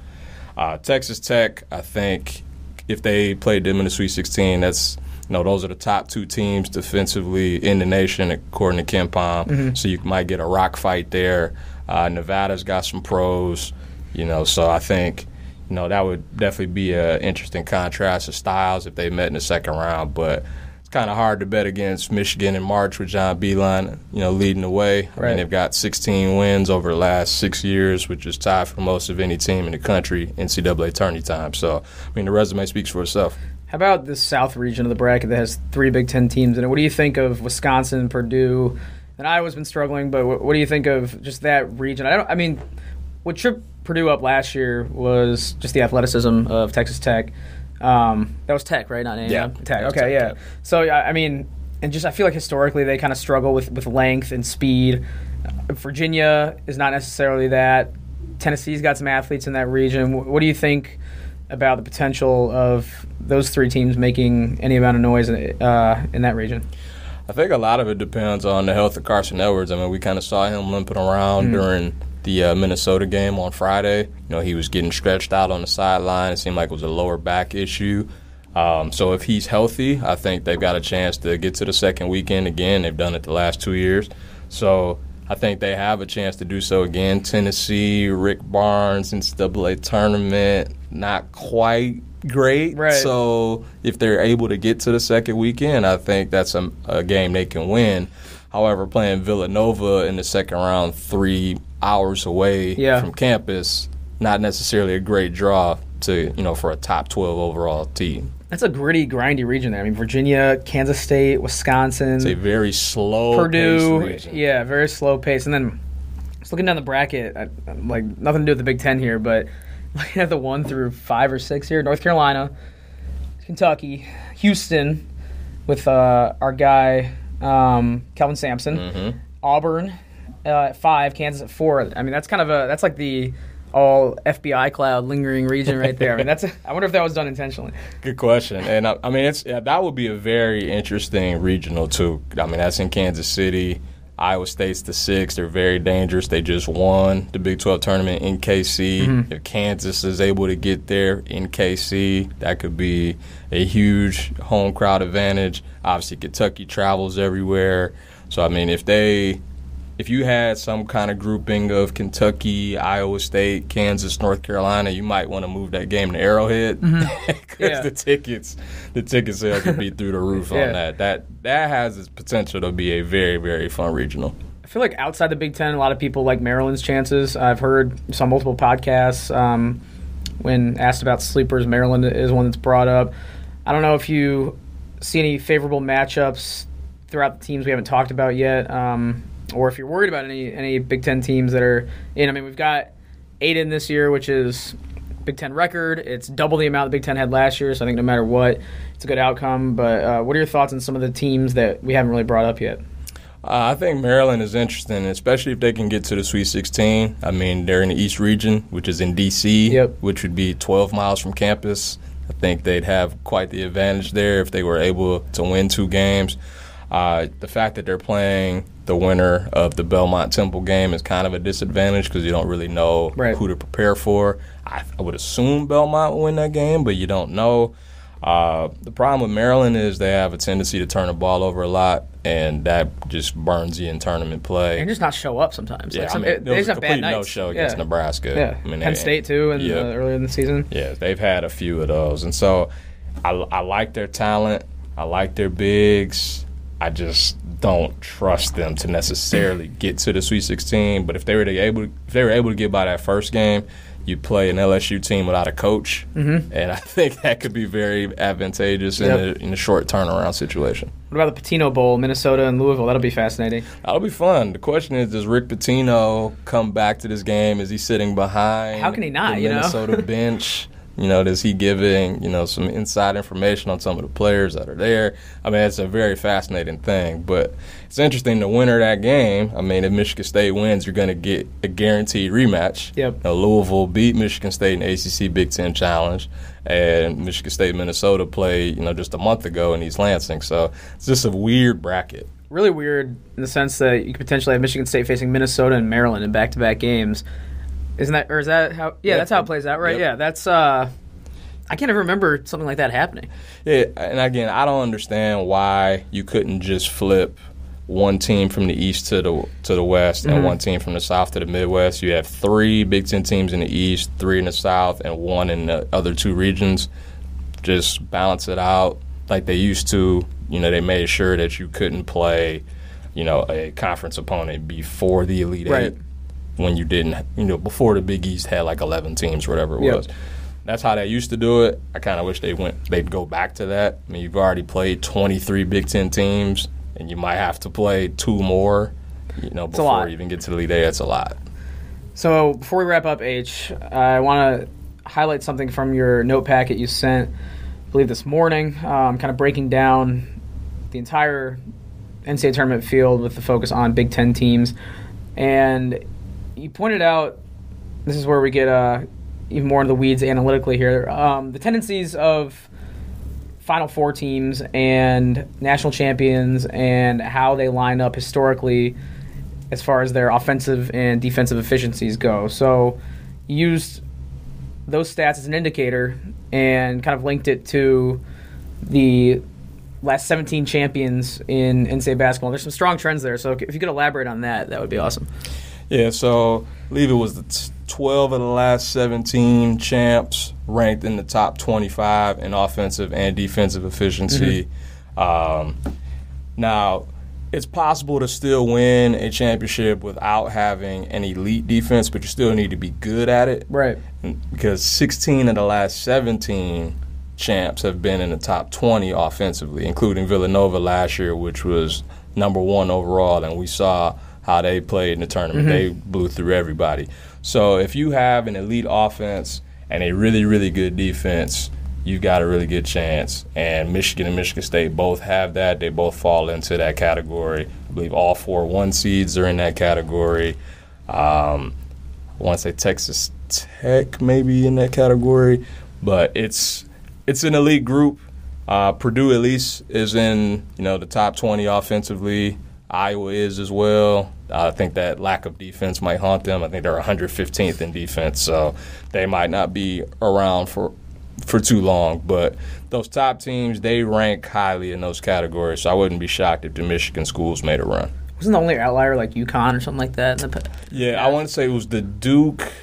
Texas Tech, I think if they played them in the Sweet 16, that's – those are the top 2 teams defensively in the nation, according to KenPom. So you might get a rock fight there. Nevada's got some pros, so I think, that would definitely be an interesting contrast of styles if they met in the second round. But it's kind of hard to bet against Michigan in March with John Beilein, leading the way. Right. I mean, they've got 16 wins over the last 6 years, which is tied for most of any team in the country, NCAA tourney time. So, the resume speaks for itself. How about the South region of the bracket that has 3 Big Ten teams in it? What do you think of Wisconsin, Purdue, and Iowa's been struggling, but what do you think of just that region? What tripped Purdue up last year was just the athleticism of Texas Tech. That was Tech, right? Not A&M? Yeah. Tech. Okay, yeah. So, I feel like historically they kind of struggle with length and speed. Virginia is not necessarily that. Tennessee's got some athletes in that region. What do you think about the potential of those 3 teams making any amount of noise in that region? I think a lot of it depends on the health of Carson Edwards. We kind of saw him limping around during the Minnesota game on Friday. He was getting stretched out on the sideline. It seemed like it was a lower back issue. So if he's healthy, I think they've got a chance to get to the second weekend again. They've done it the last 2 years. So I think they have a chance to do so again. Tennessee, Rick Barnes, NCAA tournament, not quite great. Right. So if they're able to get to the second weekend, I think that's a game they can win. However, playing Villanova in the second round 3 hours away from campus, not necessarily a great draw to for a top 12 overall team. That's a gritty, grindy region there. I mean, Virginia, Kansas State, Wisconsin. It's a very slow Purdue, paced region. Yeah, very slow pace. And then just looking down the bracket, like nothing to do with the Big Ten here, but looking at the 1 through 5 or 6 here, North Carolina, Kentucky, Houston with our guy Kelvin Sampson, Auburn at 5, Kansas at 4. I mean, that's that's like the all FBI cloud lingering region right there. I mean, I wonder if that was done intentionally. Good question. And I mean, that would be a very interesting regional too. I mean, that's in Kansas City. Iowa State's the 6th. They're very dangerous. They just won the Big 12 tournament in KC. If Kansas is able to get there in KC, that could be a huge home crowd advantage. Obviously, Kentucky travels everywhere. So, I mean, if you had some kind of grouping of Kentucky, Iowa State, Kansas, North Carolina, you might want to move that game to Arrowhead because the ticket sale could be through the roof on that. That has its potential to be a very, very fun regional. I feel like outside the Big Ten, a lot of people like Maryland's chances. I've heard on multiple podcasts when asked about sleepers, Maryland is one that's brought up. I don't know if you see any favorable matchups throughout the teams we haven't talked about yet. Or if you're worried about any Big Ten teams that are in. I mean, we've got 8 in this year, which is Big Ten record. It's double the amount the Big Ten had last year, so I think no matter what, it's a good outcome. But what are your thoughts on some of the teams that we haven't really brought up yet? I think Maryland is interesting, especially if they can get to the Sweet 16. I mean, they're in the East region, which is in D.C., which would be 12 miles from campus. I think they'd have quite the advantage there if they were able to win 2 games. The fact that they're playing the winner of the Belmont-Temple game is kind of a disadvantage because you don't really know who to prepare for. I would assume Belmont will win that game, but you don't know. The problem with Maryland is they have a tendency to turn the ball over a lot, and that just burns you in tournament play. And just not show up sometimes. Yeah, like they just have a bad complete nights. no-show against Nebraska. Yeah, I mean, Penn State too, earlier in the season. Yeah, they've had a few of those. And so I like their talent. I like their bigs. I just don't trust them to necessarily get to the Sweet 16. But if they were able to get by that first game, you play an LSU team without a coach, and I think that could be very advantageous in a short turnaround situation. What about the Pitino Bowl, Minnesota and Louisville? That'll be fascinating. That'll be fun. The question is, does Rick Pitino come back to this game? Is he sitting behind? How can he not? The Minnesota bench? Is he giving, some inside information on some of the players that are there? I mean, it's a very fascinating thing. But it's interesting, the winner of that game, I mean, if Michigan State wins, you're going to get a guaranteed rematch. Louisville beat Michigan State in the ACC Big Ten Challenge, and Michigan State Minnesota played, just a month ago in East Lansing. So it's just a weird bracket. Really weird in the sense that you could potentially have Michigan State facing Minnesota and Maryland in back-to-back games. Is that how? Yeah, that's how it plays out, right? Yeah, that's. I can't even remember something like that happening. Yeah, and again, I don't understand why you couldn't just flip one team from the East to the West and one team from the South to the Midwest. You have 3 Big Ten teams in the East, 3 in the South, and 1 in the other 2 regions. Just balance it out like they used to. They made sure that you couldn't play, a conference opponent before the Elite Eight. When you didn't, before the Big East had like 11 teams or whatever it was. That's how they used to do it. I kind of wish they'd go back to that. I mean, you've already played 23 Big Ten teams, and you might have to play 2 more, before you even get to the Elite Eight. That's a lot. So before we wrap up, H, I want to highlight something from your note packet you sent, I believe this morning, kind of breaking down the entire NCAA tournament field with the focus on Big Ten teams. And you pointed out, this is where we get even more into the weeds analytically here, the tendencies of Final Four teams and national champions and how they line up historically as far as their offensive and defensive efficiencies go. So you used those stats as an indicator and kind of linked it to the last 17 champions in NCAA basketball. There's some strong trends there, so if you could elaborate on that, that would be awesome. Yeah, so I believe it was the 12 of the last 17 champs ranked in the top 25 in offensive and defensive efficiency. Now, it's possible to still win a championship without having an elite defense, but you still need to be good at it. Right. Because 16 of the last 17 champs have been in the top 20 offensively, including Villanova last year, which was number 1 overall, and we saw how they played in the tournament. They blew through everybody. So if you have an elite offense and a really, really good defense, you've got a really good chance. And Michigan and Michigan State both have that. They both fall into that category. I believe all 4 1 seeds are in that category. I want to say Texas Tech maybe in that category. But it's an elite group. Purdue at least is in the top 20 offensively. Iowa is as well. I think that lack of defense might haunt them. I think they're 115th in defense, so they might not be around for too long. But those top teams, they rank highly in those categories, so I wouldn't be shocked if the Michigan schools made a run. Wasn't the only outlier like UConn or something like that? Yeah, I want to say it was the Duke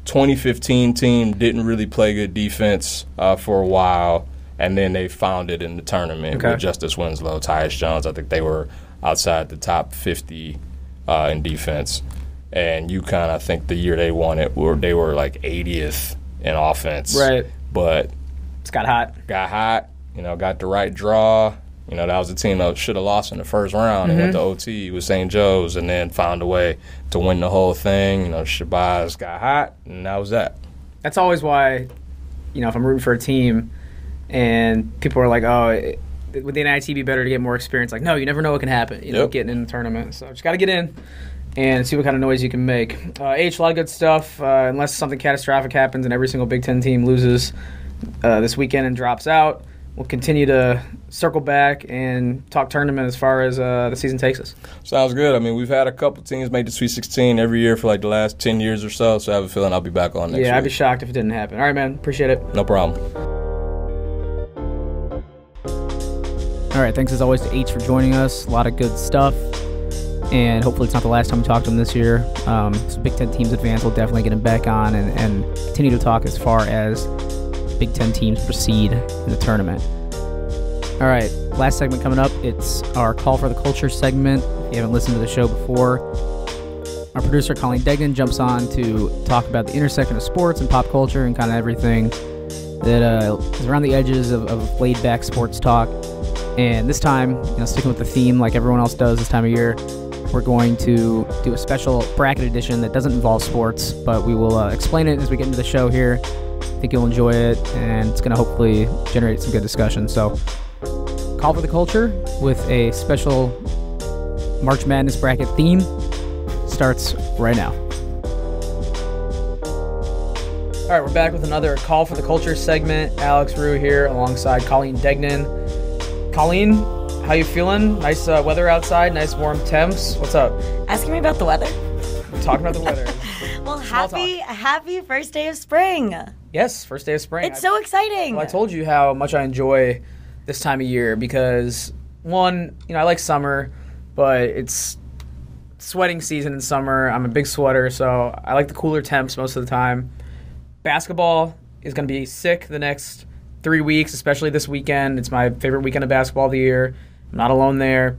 2015 team didn't really play good defense for a while, and then they found it in the tournament with Justice Winslow, Tyus Jones. I think they were outside the top 50 in defense. And UConn, I think the year they won it, they were like 80th in offense. Right. But it's got hot, got the right draw. That was a team that should have lost in the first round and went to OT with St. Joe's and then found a way to win the whole thing. Shabazz got hot, and that was that. That's always why, if I'm rooting for a team and people are like, oh, would the NIT be better to get more experience? Like, no, you never know what can happen, getting in the tournament. So just got to get in and see what kind of noise you can make. A lot of good stuff, unless something catastrophic happens and every single Big Ten team loses this weekend and drops out. We'll continue to circle back and talk tournament as far as the season takes us. Sounds good. I mean, we've had a couple teams make the Sweet 16 every year for like the last 10 years or so I have a feeling I'll be back on next week. Yeah, I'd be shocked if it didn't happen. All right, man. Appreciate it. No problem. All right, thanks as always to H for joining us. A lot of good stuff, and hopefully it's not the last time we talk to him this year. So Big Ten teams advance, we'll definitely get him back on and continue to talk as far as Big Ten teams proceed in the tournament. All right, last segment coming up. It's our Call for the Culture segment. If you haven't listened to the show before, our producer Colleen Degnan jumps on to talk about the intersection of sports and pop culture and kind of everything that is around the edges of laid-back sports talk. And this time, sticking with the theme like everyone else does this time of year, we're going to do a special bracket edition that doesn't involve sports, but we will explain it as we get into the show here. I think you'll enjoy it, and it's going to hopefully generate some good discussion. So, Call for the Culture with a special March Madness bracket theme starts right now. All right, we're back with another Call for the Culture segment. Alex Roux here alongside Colleen Degnan. Colleen, how you feeling? Nice weather outside, nice warm temps. What's up? Asking me about the weather? We're talking about the weather. Well, happy first day of spring. Yes, first day of spring. It's so exciting. Well, I told you how much I enjoy this time of year because, one, I like summer, but it's sweating season in summer. I'm a big sweater, so I like the cooler temps most of the time. Basketball is going to be sick the next 3 weeks, especially this weekend. It's my favorite weekend of basketball of the year. I'm not alone there.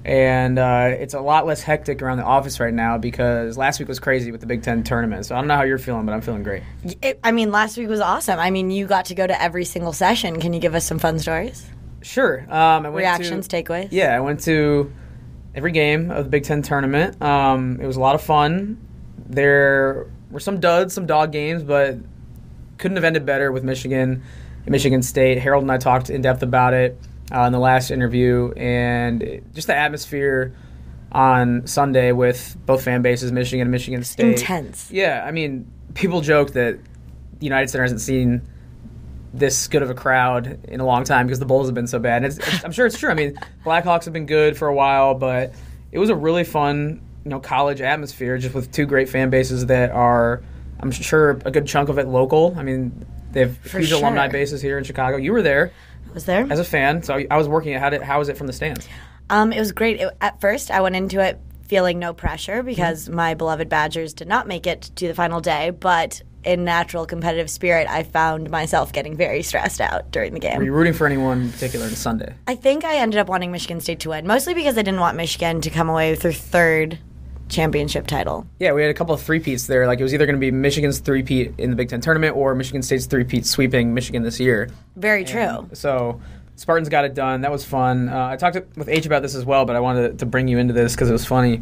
And it's a lot less hectic around the office right now because last week was crazy with the Big Ten tournament. So I don't know how you're feeling, but I'm feeling great. Last week was awesome. You got to go to every single session. Can you give us some fun stories? Sure. Reactions, takeaways? Yeah, I went to every game of the Big Ten tournament. It was a lot of fun. There were some duds, some dog games, but couldn't have ended better with Michigan and Michigan State. Harold and I talked in depth about it in the last interview, and just the atmosphere on Sunday with both fan bases, Michigan and Michigan State. Intense. Yeah, people joke that the United Center hasn't seen this good of a crowd in a long time because the Bulls have been so bad. And I'm sure it's true. Blackhawks have been good for a while, but it was a really fun, college atmosphere just with two great fan bases that are, I'm sure, a good chunk of it local. They have huge alumni bases here in Chicago. You were there. I was there. As a fan, so I was working it. How was it from the stands? It was great. At first, I went into it feeling no pressure because my beloved Badgers did not make it to the final day, but in natural competitive spirit, I found myself getting very stressed out during the game. Were you rooting for anyone in particular on Sunday? I think I ended up wanting Michigan State to win, mostly because I didn't want Michigan to come away with their third championship title. Yeah, we had a couple of three-peats there. Like, it was either going to be Michigan's three-peat in the Big Ten tournament or Michigan State's three-peat sweeping Michigan this year. Very true. So Spartans got it done. That was fun. I talked with H about this as well, but I wanted to bring you into this because it was funny.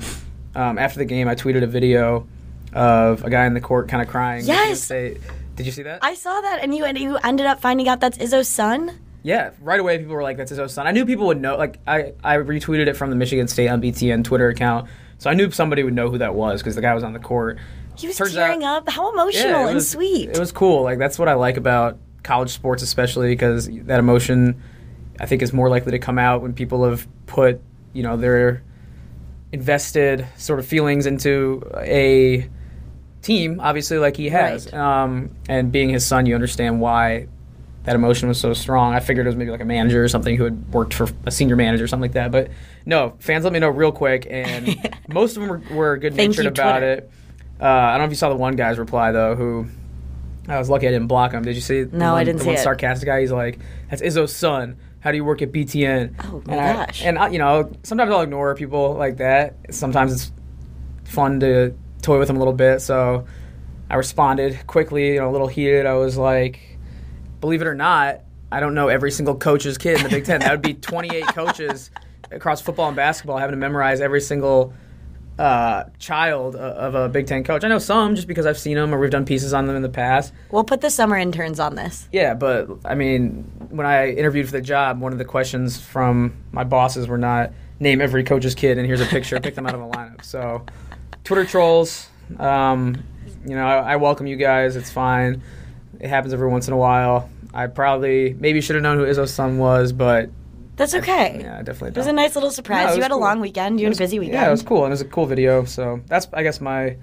After the game, I tweeted a video of a guy in the court kind of crying. Yes! Did you see that? I saw that, and you ended up finding out that's Izzo's son? Yeah, right away people were like, that's Izzo's son. I knew people would know. Like, I retweeted it from the Michigan State on BTN Twitter account, so I knew somebody would know who that was because the guy was on the court. He was tearing up. How emotional and sweet. It was cool. Like, that's what I like about college sports especially, because that emotion, I think, is more likely to come out when people have put, their invested sort of feelings into a team, obviously, like he has. Right. And being his son, you understand why that emotion was so strong. I figured it was maybe like a manager or something who had worked for a senior manager or something like that. But no, fans let me know real quick, and most of them were good-natured about it. I don't know if you saw the one guy's reply, though, who I was lucky I didn't block him. Did you see? No, I didn't see it. The one sarcastic guy, he's like, that's Izzo's son. How do you work at BTN? Oh, my gosh. Sometimes I'll ignore people like that. Sometimes it's fun to toy with them a little bit. So I responded quickly, a little heated. I was like, believe it or not, I don't know every single coach's kid in the Big Ten. That would be 28 coaches across football and basketball having to memorize every single child of a Big Ten coach. I know some just because I've seen them or we've done pieces on them in the past. We'll put the summer interns on this. Yeah, but, I mean, when I interviewed for the job, one of the questions from my bosses were not, name every coach's kid and here's a picture, pick them out of a lineup. So, Twitter trolls, I welcome you guys. It's fine. It happens every once in a while. I maybe should have known who Izzo's son was, but that's okay. Yeah, I definitely don't. It was a nice little surprise. You had a long weekend. You had a busy weekend. Yeah, it was cool. And it was a cool video. So that's, I guess, my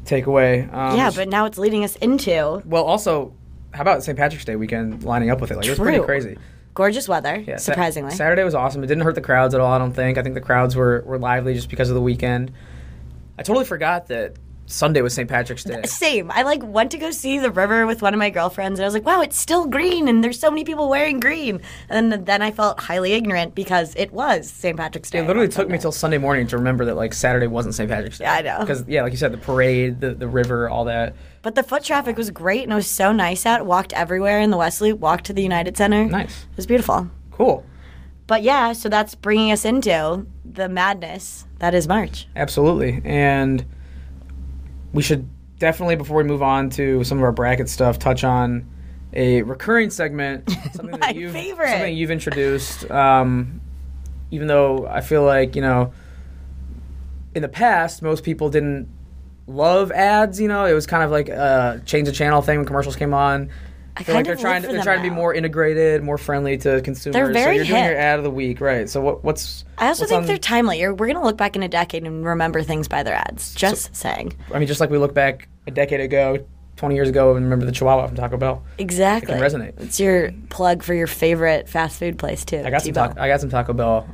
takeaway. But now it's leading us into... Well, also, how about St. Patrick's Day weekend lining up with it? Like, it was pretty crazy. Gorgeous weather, surprisingly. Saturday was awesome. It didn't hurt the crowds at all, I don't think. I think the crowds were lively just because of the weekend. I totally forgot that Sunday was St. Patrick's Day. Same. I went to go see the river with one of my girlfriends, and I was like, wow, it's still green, and there's so many people wearing green. And then I felt highly ignorant because it was St. Patrick's Day. It literally took me till Sunday morning to remember that Saturday wasn't St. Patrick's Day. Yeah, I know. Because, like you said, the parade, the river, all that. But the foot traffic was great, and it was so nice out. Walked everywhere in the West Loop, walked to the United Center. Nice. It was beautiful. Cool. But yeah, so that's bringing us into the madness that is March. Absolutely. And we should definitely, before we move on to some of our bracket stuff, touch on a recurring segment, something that you've introduced. Even though I feel like, in the past, most people didn't love ads. It was kind of like a change the channel thing when commercials came on. I feel like they're trying to be more integrated, more friendly to consumers. They're very so you're doing your ad of the week, right? So what's I also think they're timely. We're going to look back in a decade and remember things by their ads. Just saying. I mean, just like we look back a decade ago, 20 years ago, and remember the Chihuahua from Taco Bell. Exactly. It can resonate. It's your plug for your favorite fast food place too. I got some Taco Bell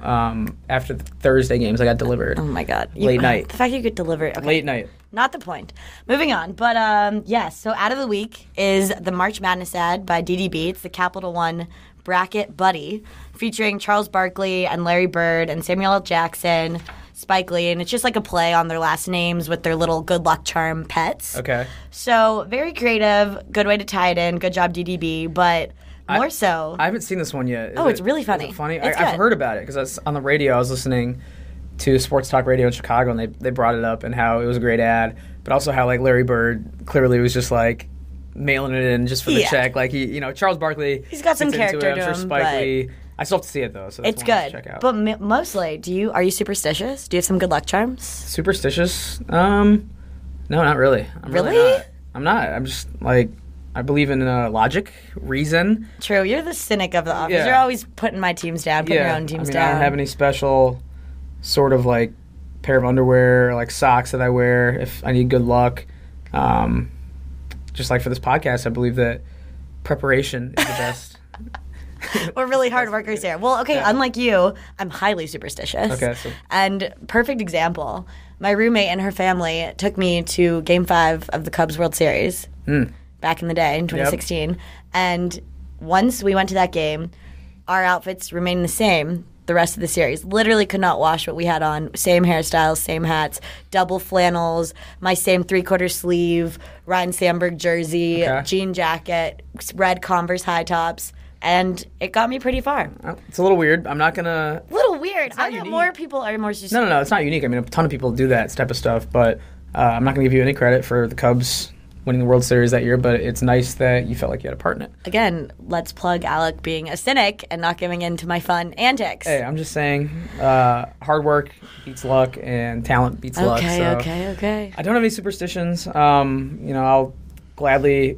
after the Thursday games. I got delivered. Oh my God! Late night. The fact you get delivered. Okay. Late night. Not the point. Moving on. But yes, so ad of the week is the March Madness ad by DDB. It's the Capital One Bracket Buddy, featuring Charles Barkley and Larry Bird and Samuel L. Jackson, Spike Lee, and it's just like a play on their last names with their little good luck charm pets. Okay. So very creative, good way to tie it in. Good job, DDB. But more so, I haven't seen this one yet. It's really funny. Is it funny? It's I've heard about it because on the radio. I was listening to Sports Talk Radio in Chicago, and they brought it up and how it was a great ad, but also how Larry Bird clearly was just mailing it in just for the check. Charles Barkley. He's got some character to him. Spike Lee. I still have to see it though, so that's it's good. To check out. But mostly, are you superstitious? Do you have some good luck charms? Superstitious? No, not really. I'm not. I'm just I believe in logic, reason. True. You're the cynic of the office. Yeah. You're always putting my teams down, putting your own teams down. I don't have any special sort of pair of underwear or socks that I wear if I need good luck. Just for this podcast, I believe that preparation is the best. We're really hard workers here. Well, okay, unlike you, I'm highly superstitious. Okay. And perfect example, my roommate and her family took me to Game 5 of the Cubs World Series back in the day in 2016. Yep. And once we went to that game, our outfits remained the same the rest of the series. Literally could not wash what we had on. Same hairstyles, same hats, double flannels, my same 3/4 sleeve, Ryan Sandberg jersey, jean jacket, red Converse high tops. And it got me pretty far. It's a little weird. I'm not going to... A little weird. I bet more people are more... No, it's not unique. I mean, a ton of people do that type of stuff, but I'm not going to give you any credit for the Cubs winning the World Series that year, but it's nice that you felt like you had a part in it. Again, let's plug Alec being a cynic and not giving in to my fun antics. Hey, I'm just saying hard work beats luck and talent beats luck. Okay. I don't have any superstitions. I'll gladly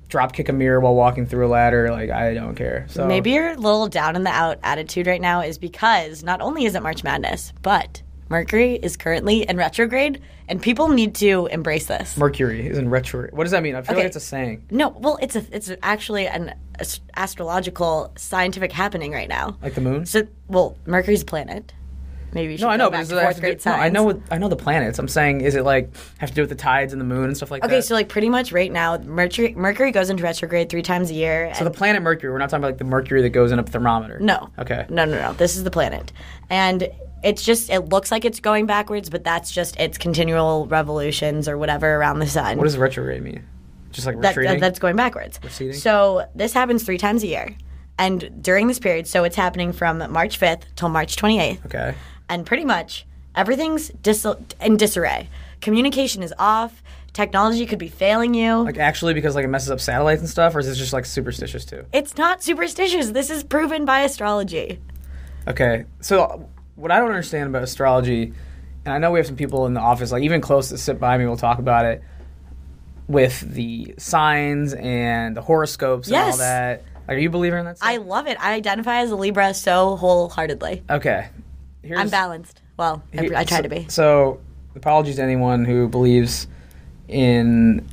drop kick a mirror while walking through a ladder. Like, I don't care. So maybe your little down in the out attitude right now is because not only is it March Madness, but Mercury is currently in retrograde, and people need to embrace this. Mercury is in retrograde. What does that mean? I feel like it's a saying. No, well, it's actually an astrological scientific happening right now. Like the moon? So, Mercury's a planet. Maybe you should go back to fourth grade science. I know the planets. I'm saying, is it like have to do with the tides and the moon and stuff like that? Okay, so like pretty much right now, Mercury goes into retrograde 3 times a year. So the planet Mercury, we're not talking about like the mercury that goes in a thermometer. No. Okay. No. This is the planet. And it's just, it looks like it's going backwards, but that's just its continual revolutions or whatever around the sun. What does retrograde mean? Just like retreating? That's going backwards. Receding? So this happens 3 times a year. And during this period, so it's happening from March 5th till March 28th. Okay. And pretty much everything's in disarray. Communication is off. Technology could be failing you. Like actually because like it messes up satellites and stuff, or is this just like superstitious too? It's not superstitious. This is proven by astrology. Okay. So what I don't understand about astrology, and I know we have some people in the office, like even close to sit by me, we'll talk about it, with the signs and the horoscopes and all that. Like, are you a believer in that stuff? I love it. I identify as a Libra so wholeheartedly. Okay. I'm balanced. Well, I try to be. So, apologies to anyone who believes in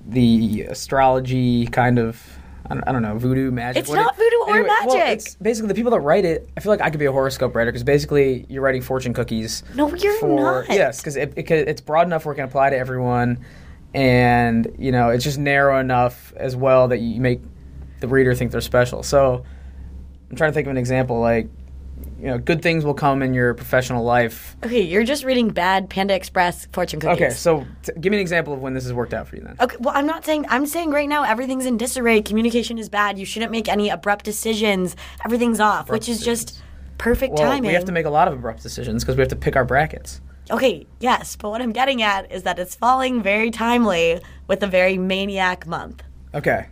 the astrology kind of, I don't know, voodoo magic. It's not voodoo or magic. Well, it's basically the people that write it. I feel like I could be a horoscope writer because basically you're writing fortune cookies. No, you're not. Yes, because it's broad enough where it can apply to everyone, and it's just narrow enough as well that you make the reader think they're special. So, I'm trying to think of an example like. Good things will come in your professional life. Okay, you're just reading bad Panda Express fortune cookies. Okay, so give me an example of when this has worked out for you then. Okay, well, I'm saying right now everything's in disarray. Communication is bad. You shouldn't make any abrupt decisions. Everything's off, which is just perfect timing. We have to make a lot of abrupt decisions because we have to pick our brackets. Okay, yes, but what I'm getting at is that it's falling very timely with a very maniac month. Okay,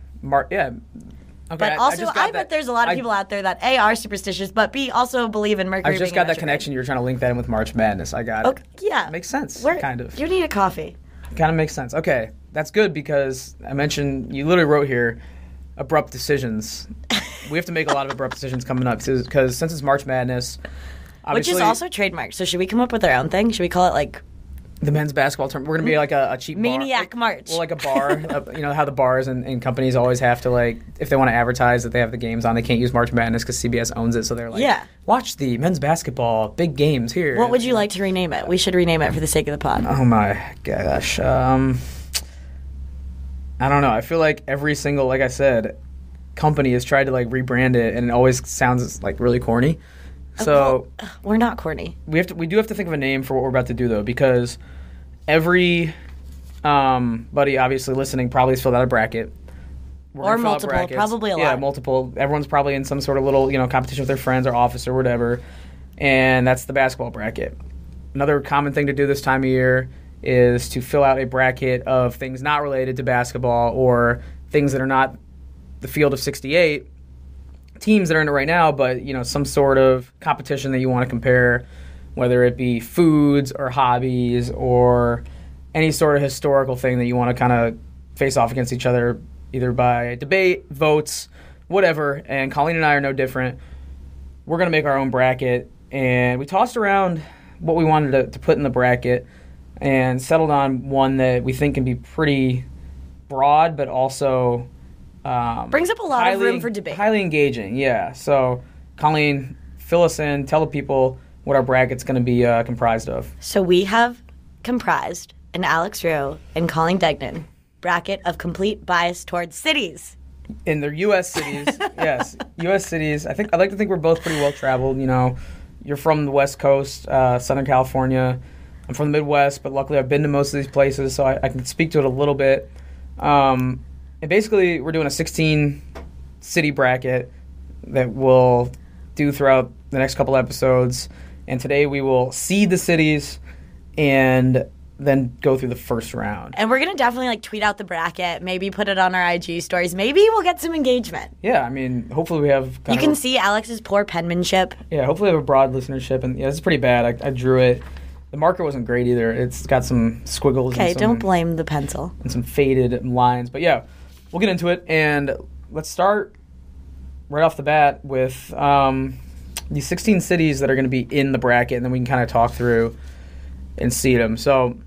Okay, but also, I bet there's a lot of people out there that A, are superstitious, but B, also believe in Mercury. I just got that connection. You were trying to link that in with March Madness. I got it. Yeah. Makes sense, kind of. You need a coffee. Kind of makes sense. Okay, that's good because I mentioned, you literally wrote here, abrupt decisions. We have to make a lot of abrupt decisions coming up because since it's March Madness, which is also trademarked. So should we come up with our own thing? Should we call it like... The men's basketball tournament. We're going to be like a cheap Maniac bar. March. Well, like a bar. How the bars and companies always have to, like, if they want to advertise that they have the games on, they can't use March Madness because CBS owns it. So they're like, watch the men's basketball big games here. What would you like to rename it? We should rename it for the sake of the pod. Oh, my gosh. I don't know. I feel like every single, like I said, company has tried to, like, rebrand it, and it always sounds, like, really corny. So we're not corny. We do have to think of a name for what we're about to do though, because every buddy obviously listening probably has filled out a bracket. Or multiple, probably a lot. Yeah, multiple. Everyone's probably in some sort of little competition with their friends or office or whatever, and that's the basketball bracket. Another common thing to do this time of year is to fill out a bracket of things not related to basketball or things that are not the field of 68. Teams that are in it right now, but some sort of competition that you want to compare, whether it be foods or hobbies or any sort of historical thing that you want to kind of face off against each other, either by debate, votes, whatever. And Colleen and I are no different. We're going to make our own bracket, and we tossed around what we wanted to put in the bracket and settled on one that we think can be pretty broad, but also brings up a lot of room for debate. Highly engaging, yeah. So, Colleen, fill us in. Tell the people what our bracket's going to be comprised of. So we have comprised an Alex Roux and Colleen Degnan bracket of complete bias towards cities. in their U.S. cities. Yes, U.S. cities. I'd like to think we're both pretty well traveled. You know, you're from the West Coast, Southern California. I'm from the Midwest, but luckily I've been to most of these places, so I can speak to it a little bit. And basically, we're doing a 16-city bracket that we'll do throughout the next couple episodes. And today we will seed the cities and then go through the first round. And we're going to definitely like tweet out the bracket, maybe put it on our IG stories. Maybe we'll get some engagement. Yeah, I mean, hopefully we have You can see Alex's poor penmanship. Yeah, hopefully we have a broad listenership. And yeah, it's pretty bad. I drew it. The marker wasn't great either. It's got some squiggles. Okay, and some, don't blame the pencil. And some faded lines. But yeah, we'll get into it. And let's start right off the bat with these 16 cities that are going to be in the bracket. And then we can kind of talk through and seed them. So,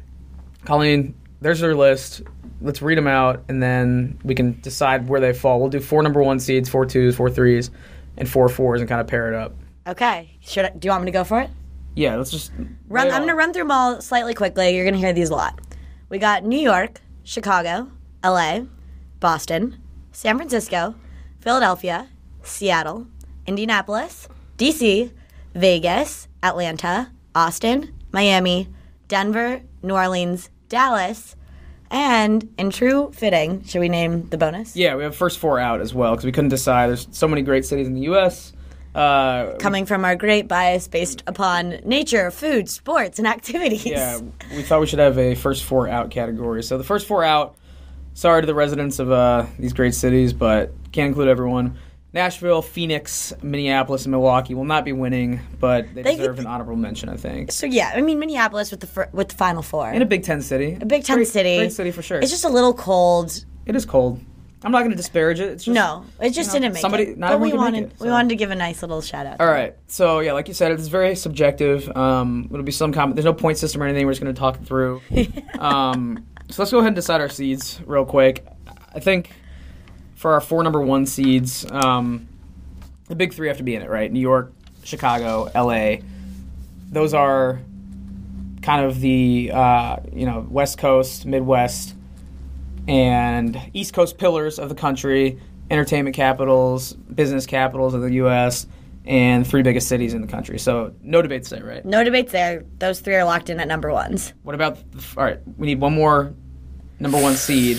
Colleen, there's your list. Let's read them out, and then we can decide where they fall. We'll do 4 number 1 seeds, 4 2s, 4 3s, and 4 4s, and kind of pair it up. Okay. Do you want me to go for it? Yeah, let's just I'm going to run through them all slightly quickly. You're going to hear these a lot. We got New York, Chicago, LA, Boston, San Francisco, Philadelphia, Seattle, Indianapolis, DC, Vegas, Atlanta, Austin, Miami, Denver, New Orleans, Dallas, and in true fitting, should we name the bonus? Yeah, we have first 4 out as well because we couldn't decide. There's so many great cities in the U.S. Coming from our great bias based upon nature, food, sports, and activities. Yeah, we thought we should have a first 4 out category. So the first 4 out, sorry to the residents of these great cities, but can't include everyone. Nashville, Phoenix, Minneapolis, and Milwaukee will not be winning, but they deserve an honorable mention, I think. So yeah, I mean Minneapolis with the Final Four. In a Big Ten city. A Big Ten city. Great city for sure. It's just a little cold. It is cold. I'm not going to disparage it. It's just, no, it just didn't make it. Not everyone can make it. We wanted to give a nice little shout out. All right. So yeah, like you said, it's very subjective. It'll be some comment. There's no point system or anything. We're just going to talk it through. So let's go ahead and decide our seeds real quick. I think for our 4 number 1 seeds, the big 3 have to be in it, right? New York, Chicago, LA. Those are kind of the West Coast, Midwest, and East Coast pillars of the country, entertainment capitals, business capitals of the U.S., and 3 biggest cities in the country. So no debates there, right? No debates there. Those 3 are locked in at number 1s. What about, all right, we need one more number 1 seed.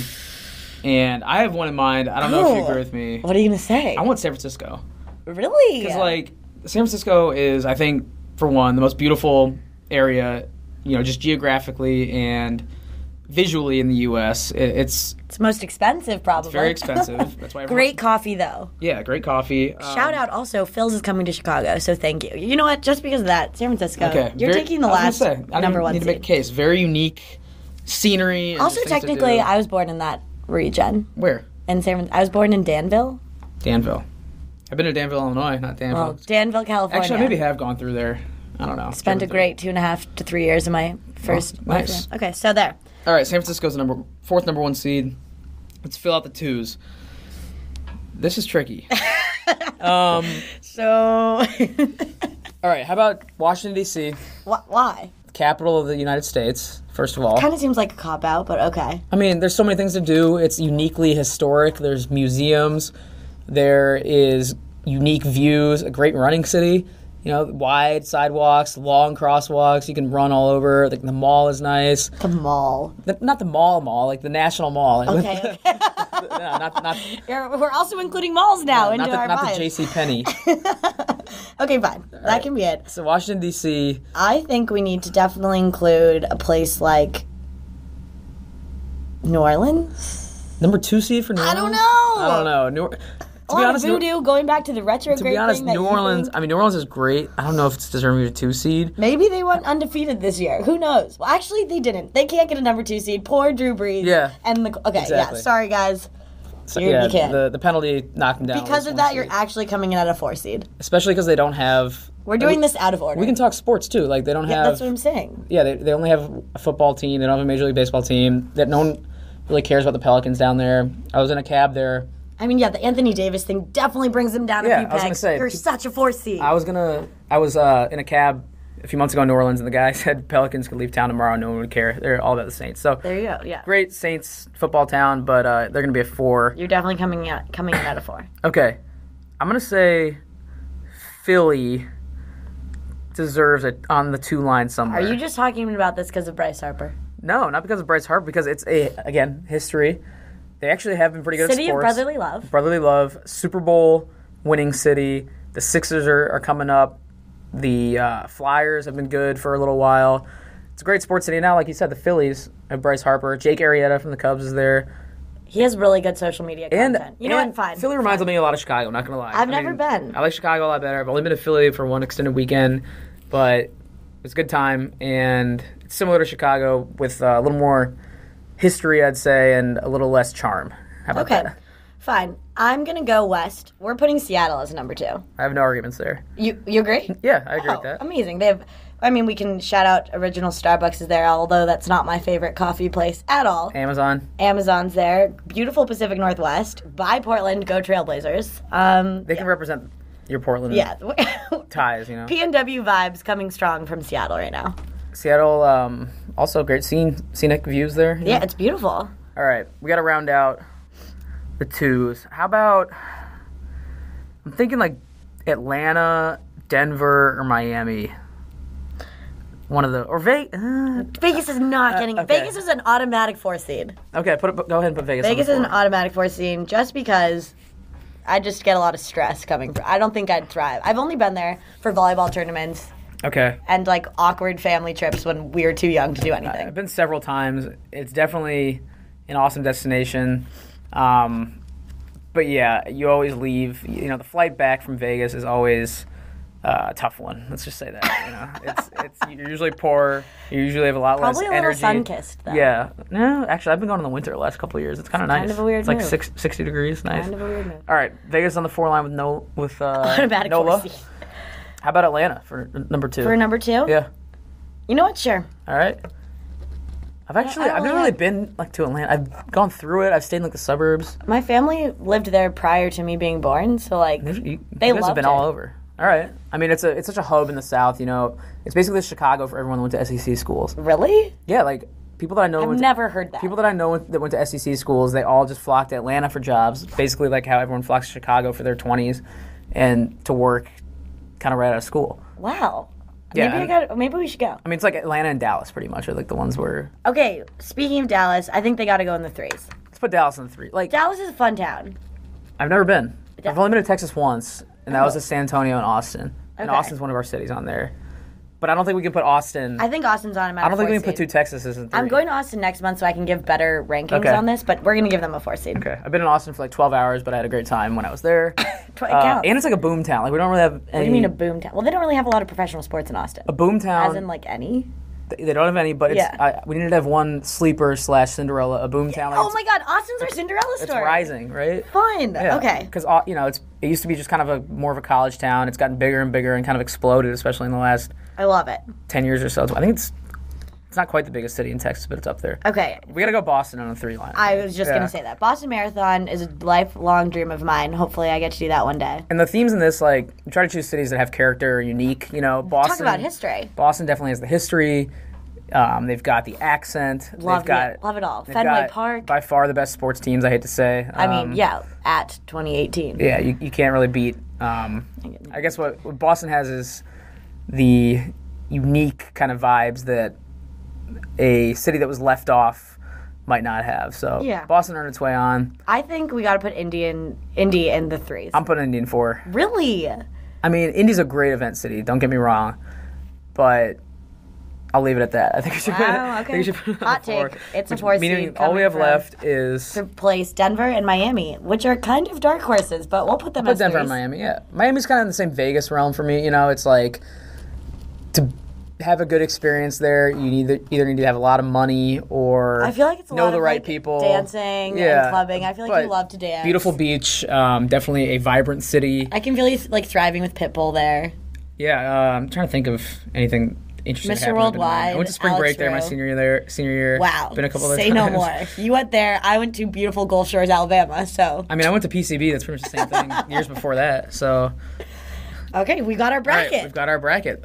And I have one in mind. I don't know if you agree with me. What are you going to say? I want San Francisco. Really? Because, San Francisco is, I think, for one, the most beautiful area, just geographically and visually in the U.S. It's most expensive, probably. It's very expensive. That's why great coffee, though. Yeah, great coffee. Shout out also, Phil's is coming to Chicago, so thank you. You know what? Just because of that, San Francisco. Okay. You're taking the last number 1 seed. Need to make a case. Very unique scenery. And also, technically, I was born in that region. Where? I was born in Danville. Danville. I've been to Danville, Illinois, not Danville. Well, Danville, California. Actually, I maybe have gone through there. I don't know. Spent a great 2.5 to 3 years of my first. Nice. Okay, so there. All right, San Francisco's the 4th number 1 seed. Let's fill out the 2s. This is tricky. All right, how about Washington, D.C.? Why? Capital of the United States, first of all. Kind of seems like a cop-out, but okay. I mean, there's so many things to do. It's uniquely historic. There's museums. There is unique views, a great running city. Wide sidewalks, long crosswalks. You can run all over. The mall is nice. The mall. Not the mall, like the National Mall. Okay. No, not. We're also including malls now into our Not the J.C. Penney. Okay, fine. All that can be it. So Washington, D.C. I think we need to definitely include a place like New Orleans. Number 2 seed for New Orleans? I don't know. To be honest, voodoo, going back to the retrograde thing. To be honest, New Orleans is great. I don't know if it's deserving of a 2 seed. Maybe they went undefeated this year. Who knows? Well, actually, they didn't. They can't get a number 2 seed. Poor Drew Brees. Yeah. And exactly. Sorry, guys. So, you can't. The penalty knocked them down. Because of that, you're actually coming in at a 4 seed. Especially because they don't have... We're doing this out of order. We can talk sports, too. They don't have... That's what I'm saying. Yeah, they only have a football team. They don't have a Major League Baseball team. That no one really cares about the Pelicans down there. I was in a cab there. I mean, the Anthony Davis thing definitely brings him down a few pegs. I was gonna say, you're such a 4 seed. I was in a cab a few months ago in New Orleans, and the guy said Pelicans could leave town tomorrow. No one would care. They're all about the Saints. So There you go. Yeah. great Saints football town, but they're going to be a 4. You're definitely coming in at a 4. Okay. I'm going to say Philly deserves it on the 2 line somewhere. Are you just talking about this because of Bryce Harper? No, not because of Bryce Harper, because it's again, history. They actually have been pretty good City at sports. of brotherly love. Brotherly love. Super Bowl winning city. The Sixers are coming up. The Flyers have been good for a little while. It's a great sports city now. Like you said, the Phillies have Bryce Harper. Jake Arrieta from the Cubs is there. He has really good social media content. And You know what? Fine. Philly reminds me a lot of Chicago, I'm not going to lie. I've never been. I like Chicago a lot better. I've only been to Philly for one extended weekend, but it was a good time. And it's similar to Chicago with a little more history, I'd say, and a little less charm. How about Okay. that? Fine. I'm going to go west. We're putting Seattle as number 2. I have no arguments there. You agree? Yeah, I agree Oh, with that. amazing. We can shout out Original Starbucks is there, although that's not my favorite coffee place at all. Amazon. Amazon's there. Beautiful Pacific Northwest. By Portland, go Trailblazers. They can represent your Portland Yeah. ties, you know. P&W vibes coming strong from Seattle right now. Seattle, also great scenic views there. you know? Yeah, it's beautiful. All right, we got to round out the 2s. How about, I'm thinking like Atlanta, Denver, or Miami. One of the, or Vegas. Vegas is not getting. okay. Vegas is an automatic 4 seed. Okay, go ahead and put Vegas. Vegas on is the an floor. automatic 4 seed just because I just get a lot of stress coming from. I don't think I'd thrive. I've only been there for volleyball tournaments Okay, and like awkward family trips when we were too young to do I've anything. been several times. It's definitely an awesome destination. But yeah, you always leave. You know, the flight back from Vegas is always a tough one. Let's just say that. You know, it's you're usually poor. You usually have a lot Probably less a little energy. sun-kissed, though. Yeah. No, actually, I've been going in the winter the last couple of years. It's kind of nice. kind of a weird It's like move. 60 degrees. Nice. Kind of a weird move. All right, Vegas on the 4 line with Automatic Nola. 4 seed. How about Atlanta for number 2? For number 2? Yeah. You know what? Sure. All right. I've never really been like to Atlanta. I've gone through it. I've stayed in like the suburbs. My family lived there prior to me being born, so like You they guys have loved been it. all over. All right. I mean, it's such a hub in the South. You know, it's basically Chicago for everyone that went to SEC schools. Really? Yeah, like people that I know. I've never heard that. People that I know that went to SEC schools, they all just flocked to Atlanta for jobs. Basically, like how everyone flocks to Chicago for their 20s and to work, kind of right out of school. Wow. Yeah, Maybe we should go. I mean, it's like Atlanta and Dallas, pretty much, are like the ones where. Okay, speaking of Dallas, I think they got to go in the 3s. Let's put Dallas in the 3. Like Dallas is a fun town. I've never been. I've only been to Texas once, and that was Oh. to San Antonio and Austin. And Okay. Austin's one of our cities on there. But I don't think we can put Austin. I think Austin's on a I don't think we can 4 put 2 seed. Texases in 3. I'm going to Austin next month so I can give better rankings Okay. on this, but we're going to give them a 4 seed. Okay, I've been in Austin for like 12 hours, but I had a great time when I was there. It counts. And it's like a boom town. Like we don't really have any. What do you mean a boom town? Well, they don't really have a lot of professional sports in Austin. a boom town? As in like any? They don't have any, but it's, Yeah. we needed to have one sleeper / Cinderella, a boom town. Like Oh my god, Austin's our Cinderella it's story. rising, right? Fun. Yeah. Okay. Because you know, it used to be just kind of more of a college town. It's gotten bigger and bigger and kind of exploded, especially in the last I love it. 10 years or so. I think it's not quite the biggest city in Texas, but it's up there. Okay. We got to go Boston on a 3 line. I was just going to say that. Boston Marathon is a lifelong dream of mine. Hopefully I get to do that one day. And the themes in this, like, we try to choose cities that have character or unique. You know, Boston. Talk about history. Boston definitely has the history. They've got the accent. Love they've got, it. Love it all. they've Fenway got Park. by far the best sports teams, I hate to say. I mean, yeah, at 2018. Yeah, you can't really beat. I guess what Boston has is the unique kind of vibes that a city that was left off might not have. So Yeah. Boston earned its way on. I think we got to put Indy in the 3s. I'm putting Indy in 4. Really? I mean, Indy's a great event city. Don't get me wrong, but I'll leave it at that. I think we should. Wow, I think we should put it on Hot 4. take. It's a 4 seed Meaning all we coming have from- left is To place Denver and Miami, which are kind of dark horses, but we'll put them put as Denver 3s. and Miami. Yeah, Miami's kind of in the same Vegas realm for me. You know, it's like to have a good experience there, you either need to have a lot of money or I feel like it's a know lot the of right like, people, dancing Yeah. and clubbing. I feel like But you love to dance. Beautiful beach, definitely a vibrant city. I can feel you like thriving with Pitbull there. Yeah, I'm trying to think of anything interesting. Mr. that happened. Worldwide, I went to spring Alex break there my Roux. senior year. Wow. Been a couple of Say times. no more. You went there. I went to beautiful Gulf Shores, Alabama. So I mean, I went to PCB. That's pretty much the same thing. Years before that. So okay, we got our all right, bracket. we've got our bracket.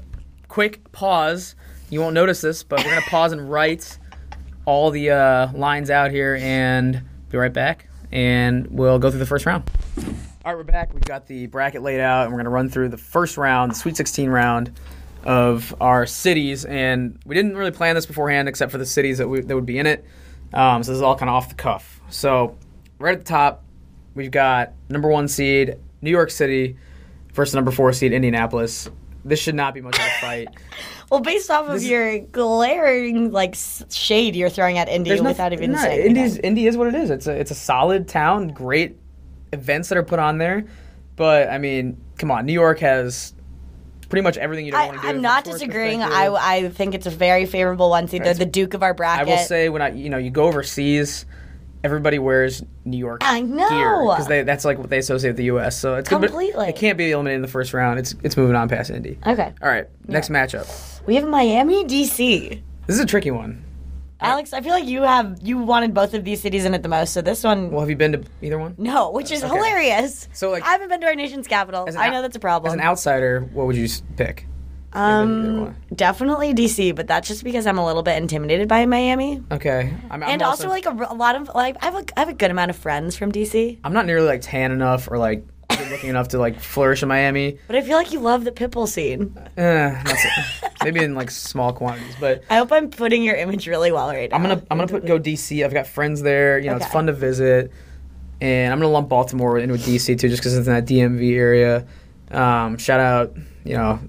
quick pause. You won't notice this, but we're going to pause and write all the lines out here and be right back. And we'll go through the first round. All right, we're back. We've got the bracket laid out, and we're going to run through the first round, the Sweet 16 round of our cities. And we didn't really plan this beforehand except for the cities that would be in it. So this is all kind of off the cuff. So right at the top, we've got number 1 seed, New York City, versus number 4 seed, Indianapolis. This should not be much of a fight. Well, based off of your glaring shade you're throwing at Indy without even saying Indy is what it is. It's a solid town, great events that are put on there. But, I mean, come on. New York has pretty much everything you don't want to do. I'm not disagreeing. I think it's a very favorable 1 seed. They're the Duke of our bracket. I will say, when you go overseas, everybody wears New York gear. Because that's like what they associate with the U.S. So it's completely. It can't be eliminated in the first round. It's moving on past Indy. Okay. All right. Next matchup. We have Miami, D.C. This is a tricky one. Alex, I feel like you wanted both of these cities in it the most, so this one... Well, have you been to either one? No, which is hilarious. So, I haven't been to our nation's capital. I know that's a problem. As an outsider, what would you pick? Definitely DC, but that's just because I'm a little bit intimidated by Miami. Okay, I'm also like a lot of I have a good amount of friends from DC. I'm not nearly tan enough or good looking enough to flourish in Miami. But I feel like you love the Pitbull scene. Maybe in small quantities, but I hope I'm putting your image really well right now. I'm gonna go DC. I've got friends there. It's fun to visit, and I'm gonna lump Baltimore in with DC too, just because it's in that DMV area. Shout out.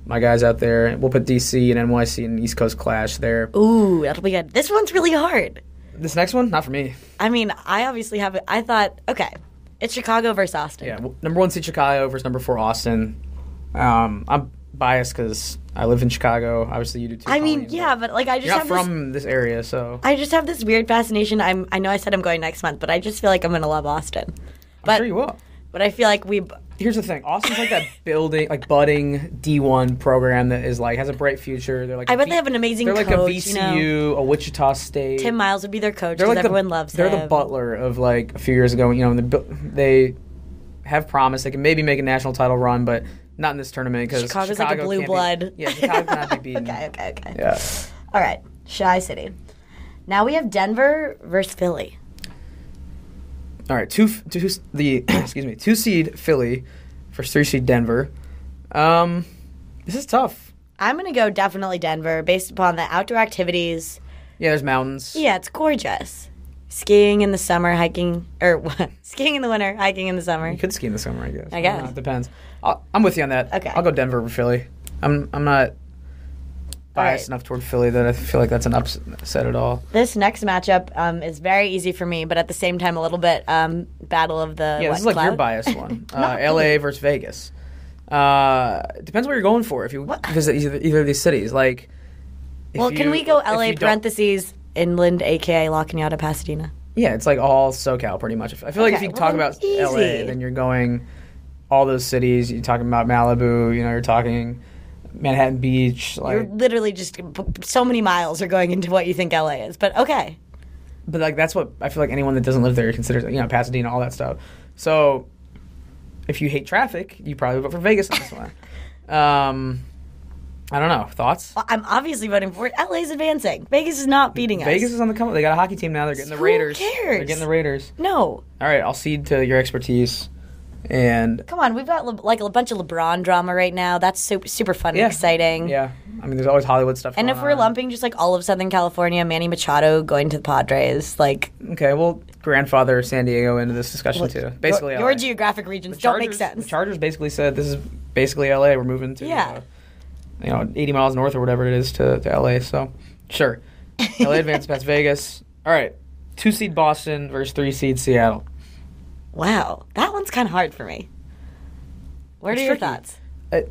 My guys out there. We'll put DC and NYC in East Coast clash there. Ooh, that'll be good. This one's really hard. This next one? Not for me. I mean, I obviously have it. I thought, okay, it's Chicago versus Austin. Yeah, number 1 seed Chicago versus number 4 Austin. I'm biased because I live in Chicago. Obviously, you do too. I mean, yeah, but I just you're not from this area, so I just have this weird fascination. I know I said I'm going next month, but I just feel like I'm gonna love Austin. I'm sure you will. But I feel like Here's the thing. Austin's that budding D1 program that is has a bright future. They're I bet they have an amazing coach. They're like a VCU, a Wichita State. Tim Miles would be their coach because everyone loves him. They're the Butler of a few years ago. They have promise. They can maybe make a national title run, but not in this tournament because Chicago's like a blue blood. Chicago cannot be beaten. Okay. Yeah. All right, Shy City. Now we have Denver versus Philly. All right, 2 seed Philly versus 3 seed Denver. This is tough. I'm gonna go definitely Denver based upon the outdoor activities. Yeah, there's mountains. Yeah, it's gorgeous. Skiing in the summer, hiking, or skiing in the winter, hiking in the summer. You could ski in the summer, I guess. I guess. It depends. I'm with you on that. Okay. I'll go Denver over Philly. I'm not biased enough toward Philly that I feel like that's an upset at all. This next matchup is very easy for me, but at the same time a little bit battle of the this is your biased one. LA versus Vegas. Depends what you're going for if you visit either of these cities. Can we go LA parentheses inland, a.k.a. La Cañada, Pasadena? Yeah, it's all SoCal pretty much. I feel like if you talk about LA, then you're going all those cities. You're talking about Malibu, you're talking Manhattan Beach. You're literally just so many miles are going into what you think LA is, but okay. But that's what I feel like anyone that doesn't live there considers, Pasadena, all that stuff. So if you hate traffic, you probably vote for Vegas on this one. I don't know. Thoughts? Well, I'm obviously voting for it. LA's advancing. Vegas is not beating us. Vegas is on the come up. They got a hockey team now. They're getting the Raiders. Who cares? They're getting the Raiders. No. All right, I'll cede to your expertise. And come on, we've got a bunch of LeBron drama right now. That's super fun and exciting. Yeah, I mean, there's always Hollywood stuff. And if we're lumping just all of Southern California, Manny Machado going to the Padres, okay, we'll grandfather San Diego into this discussion too. Basically, your geographic regions don't make sense. The Chargers basically said this is basically LA. We're moving to 80 miles north or whatever it is to LA. So sure, LA advanced past Vegas. All right, 2 seed Boston versus 3 seed Seattle. Wow, that one's kind of hard for me. What are your thoughts? I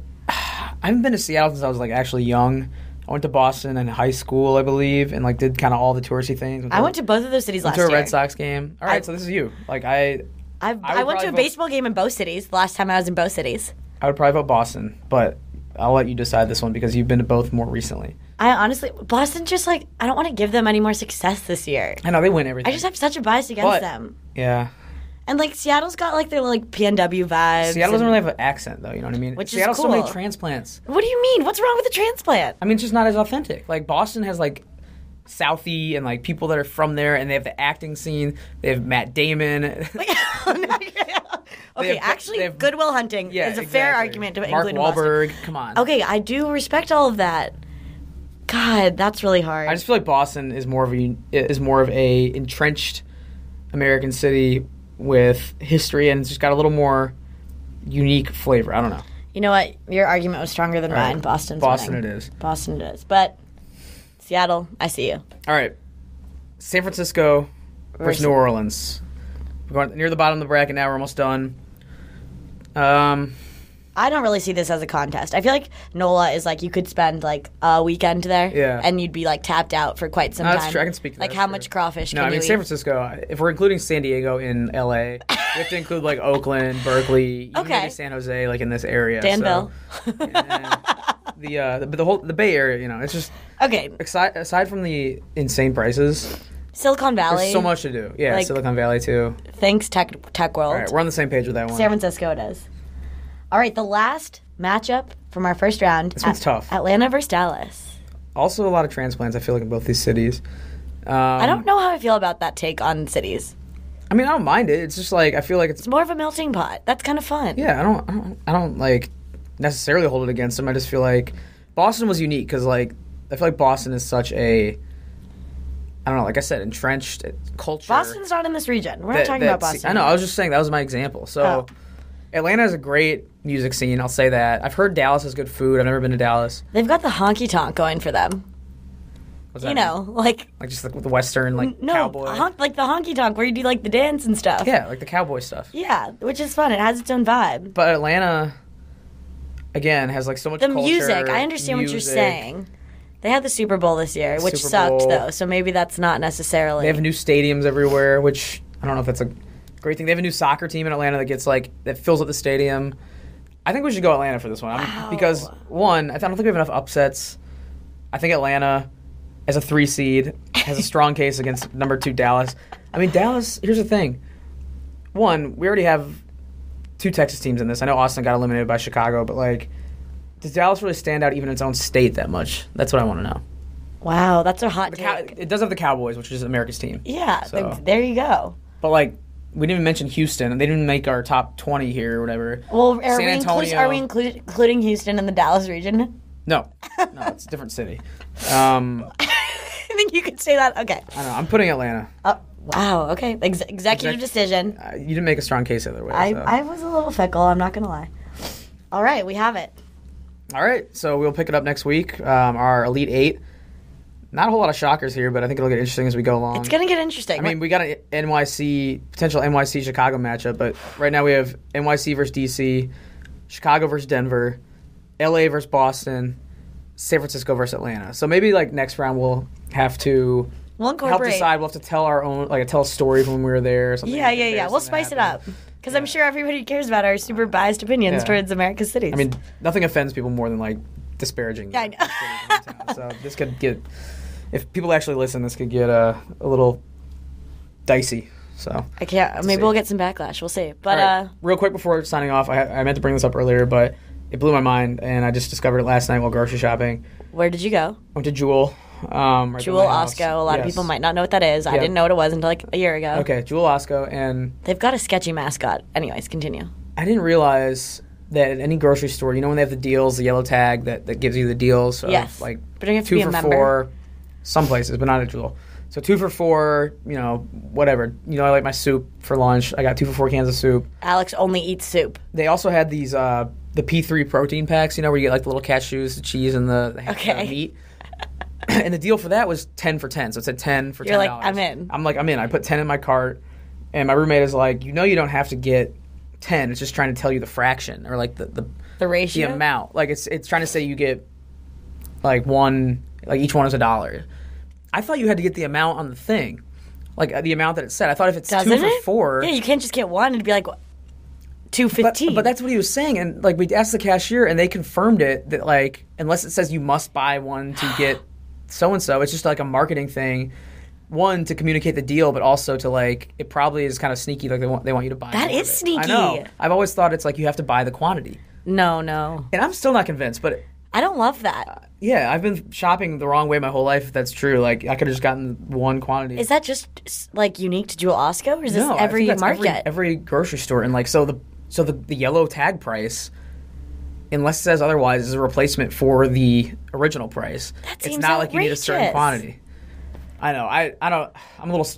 haven't been to Seattle since I was actually young. I went to Boston in high school, I believe, and did kind of all the touristy things. I went to both of those cities last year. Went to a Red Sox game. All right, so this is you. I went to a baseball game in both cities. The last time I was in both cities. I would probably vote Boston, but I'll let you decide this one because you've been to both more recently. I honestly, Boston just I don't want to give them any more success this year. I know they win everything. I just have such a bias against them. Yeah. And, like, Seattle's got, like, their, like, PNW vibes. Seattle doesn't really have an accent, though, you know what I mean? Which Seattle's is cool. so many transplants. What do you mean? What's wrong with the transplant? I mean, it's just not as authentic. Like, Boston has, like, Southie and, like, people that are from there, and they have the acting scene. They have Matt Damon. Okay, actually, Good Will Hunting is a fair argument to Mark include Wahlberg, Boston. come on. Okay, I do respect all of that. God, that's really hard. I just feel like Boston is more of a entrenched American city with history, and it's just got a little more unique flavor. I don't know. You know what? Your argument was stronger than mine. Boston it is. Boston it is. But Seattle, I see you. All right. San Francisco versus New Orleans. We're going near the bottom of the bracket now. We're almost done. I don't really see this as a contest. I feel like NOLA is like you could spend like a weekend there, and you'd be like tapped out for quite some time. That's true. I can speak to that. Like how much crawfish can you eat? No, I mean San Francisco. If we're including San Diego in LA, we have to include like Oakland, Berkeley, even maybe San Jose, like in this area. Danville. So, the Bay Area, you know, it's just okay. Aside from the insane prices, Silicon Valley. There's so much to do. Yeah, like, Silicon Valley too. Thanks, Tech World. All right, we're on the same page with that one. San Francisco it is. All right, the last matchup from our first round. This one's tough. Atlanta versus Dallas. Also a lot of transplants, I feel like, in both these cities. I don't know how I feel about that take on cities. I mean, I don't mind it. It's just like, I feel like it's more of a melting pot. That's kind of fun. Yeah, I don't like necessarily hold it against them. I just feel like Boston was unique because, like, I feel like Boston is such a, I don't know, like I said, entrenched culture. Boston's not in this region. We're not talking about Boston. I know. I was just saying that was my example. So Atlanta has a great music scene. I'll say that. I've heard Dallas has good food. I've never been to Dallas. They've got the honky tonk going for them. What's that? You know, like just like with the Western, like cowboy. Like the honky tonk where you do like the dance and stuff. Yeah, like the cowboy stuff. Yeah, which is fun. It has its own vibe. But Atlanta, again, has like so much culture. Music. I understand what you're saying. They had the Super Bowl this year, which sucked, though. So maybe that's not necessarily. They have new stadiums everywhere, which I don't know if that's a great thing. They have a new soccer team in Atlanta that fills up the stadium. I think we should go Atlanta for this one. Wow. Because, one, I don't think we have enough upsets. I think Atlanta, as a 3 seed, has a strong case against number 2 Dallas. I mean, Dallas, here's the thing. One, we already have 2 Texas teams in this. I know Austin got eliminated by Chicago, but, like, does Dallas really stand out even in its own state that much? That's what I want to know. Wow, that's a hot take. It does have the Cowboys, which is America's team. Yeah, so. There you go. But, like, we didn't even mention Houston, and they didn't make our top 20 here or whatever. Well, are we including Houston in the Dallas region? No, it's a different city. I think you could say that. Okay. I don't know. I'm putting Atlanta. Wow. Okay. Executive decision. You didn't make a strong case either way. I was a little fickle. I'm not gonna lie. All right, we have it. All right, so we'll pick it up next week. Our Elite 8. Not a whole lot of shockers here, but I think it'll get interesting as we go along. It's going to get interesting. I mean, we got an potential NYC-Chicago matchup, but right now we have NYC versus DC, Chicago versus Denver, LA versus Boston, San Francisco versus Atlanta. So maybe like next round we'll have to help decide. We'll have to tell our own, like tell a story from when we were there or something. Yeah. We'll spice it up. Because I'm sure everybody cares about our super biased opinions towards America's cities. I mean, nothing offends people more than like disparaging. Yeah, I know. So this could get, if people actually listen, this could get a little dicey. So I can't. Maybe we'll get some backlash. We'll see. But right. Real quick before signing off, I meant to bring this up earlier, but it blew my mind, and I just discovered it last night while grocery shopping. Where did you go? I went to Jewel. Right Jewel Osco. A lot of people might not know what that is. I didn't know what it was until like a year ago. Okay, Jewel Osco, and they've got a sketchy mascot. Anyways, continue. I didn't realize that at any grocery store, you know when they have the deals, the yellow tag that gives you the deals. Yes. Like but you have to 2 be a for member. 4, some places, but not at Jewel. So 2 for 4, you know, whatever. You know, I like my soup for lunch. I got 2 for 4 cans of soup. Alex only eats soup. They also had these the P3 protein packs, you know, where you get like the little cashews, the cheese, and the meat. And the deal for that was 10 for 10. So it said 10 for $10. You're like, I'm in. I'm in. I put 10 in my cart, and my roommate is like, you know, you don't have to get 10. It's just trying to tell you the fraction or like the ratio, the amount. Like it's trying to say you get like one, like each one is $1. I thought you had to get the amount on the thing, like the amount that it said. I thought if it's Doesn't 2 for 4, yeah, you can't just get one. It'd be like $2.15. But that's what he was saying, and like we asked the cashier, and they confirmed it that like unless it says you must buy one to get so and so, it's just like a marketing thing. one, to communicate the deal, but also to, like, it probably is kind of sneaky. Like, they want you to buy That more is of it. sneaky. I know. I've always thought it's like you have to buy the quantity. No. And I'm still not convinced, but... I don't love that. Yeah, I've been shopping the wrong way my whole life, if that's true. Like, I could have just gotten one quantity. Is that just, like, unique to Jewel Osco, or is this No, every I think that's market? every grocery store. And, like, so the yellow tag price, unless it says otherwise, is a replacement for the original price. That It's seems not like you need a certain outrageous. quantity. I know. I'm a little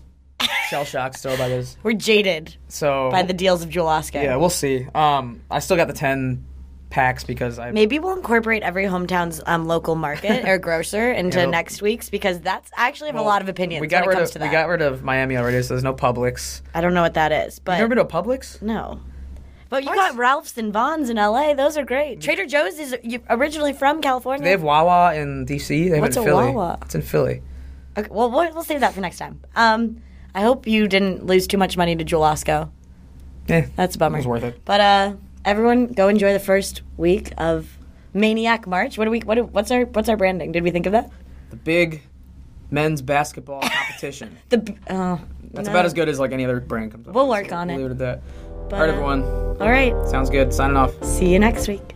shell-shocked still by this. We're jaded So by the deals of Jewel Osco. Yeah, we'll see. I still got the 10 packs because Maybe we'll incorporate every hometown's local market or grocer into Yeah, next week's, because that's actually have a lot of opinions we got when it rid comes of to that. we got rid of Miami already, so there's no Publix. I don't know what that is, but You've never been to a Publix? no. But you got Ralph's and Vaughn's in LA. Those are great. Trader Joe's is originally from California. They have Wawa in DC. They have What's it in a Philly. Wawa? It's in Philly. Okay, well, we'll save that for next time. I hope you didn't lose too much money to Jewel Osco. Yeah, That's a bummer. it was worth it. But everyone, go enjoy the first week of Maniac March. What's our branding? Did we think of that? The big men's basketball competition. That's no. about as good as like any other brand comes up. We'll with, work so on we'll it. Leave it at that. But, All right, everyone. All right. Sounds good. Signing off. See you next week.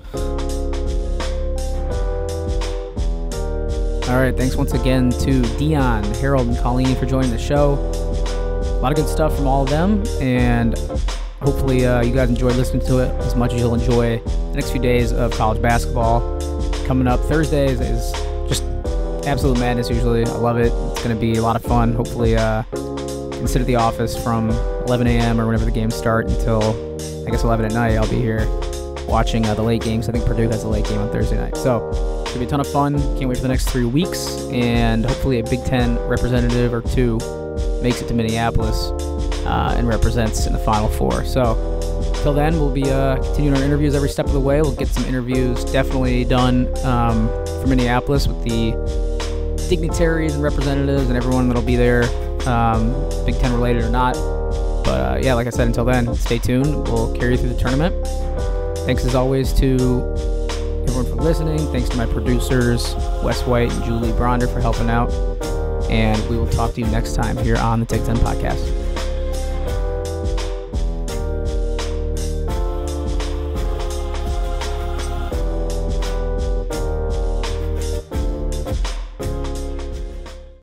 All right, thanks once again to Deon, Harold, and Colleen for joining the show. A lot of good stuff from all of them, and hopefully you guys enjoyed listening to it as much as you'll enjoy the next few days of college basketball. Coming up Thursdays is just absolute madness usually. I love it. It's going to be a lot of fun. Hopefully you can sit at the office from 11 a.m. or whenever the games start until, I guess, 11 at night. I'll be here watching the late games. I think Purdue has a late game on Thursday night. So it's going to be a ton of fun. Can't wait for the next 3 weeks. And hopefully a Big Ten representative or two makes it to Minneapolis and represents in the Final Four. So till then, we'll be continuing our interviews every step of the way. We'll get some interviews definitely done for Minneapolis with the dignitaries and representatives and everyone that'll be there, Big Ten related or not. But yeah, like I said, until then, stay tuned. We'll carry you through the tournament. Thanks as always to everyone for listening. Thanks to my producers, Wes White and Julie Bronder, for helping out. And we will talk to you next time here on the Take 10 Podcast.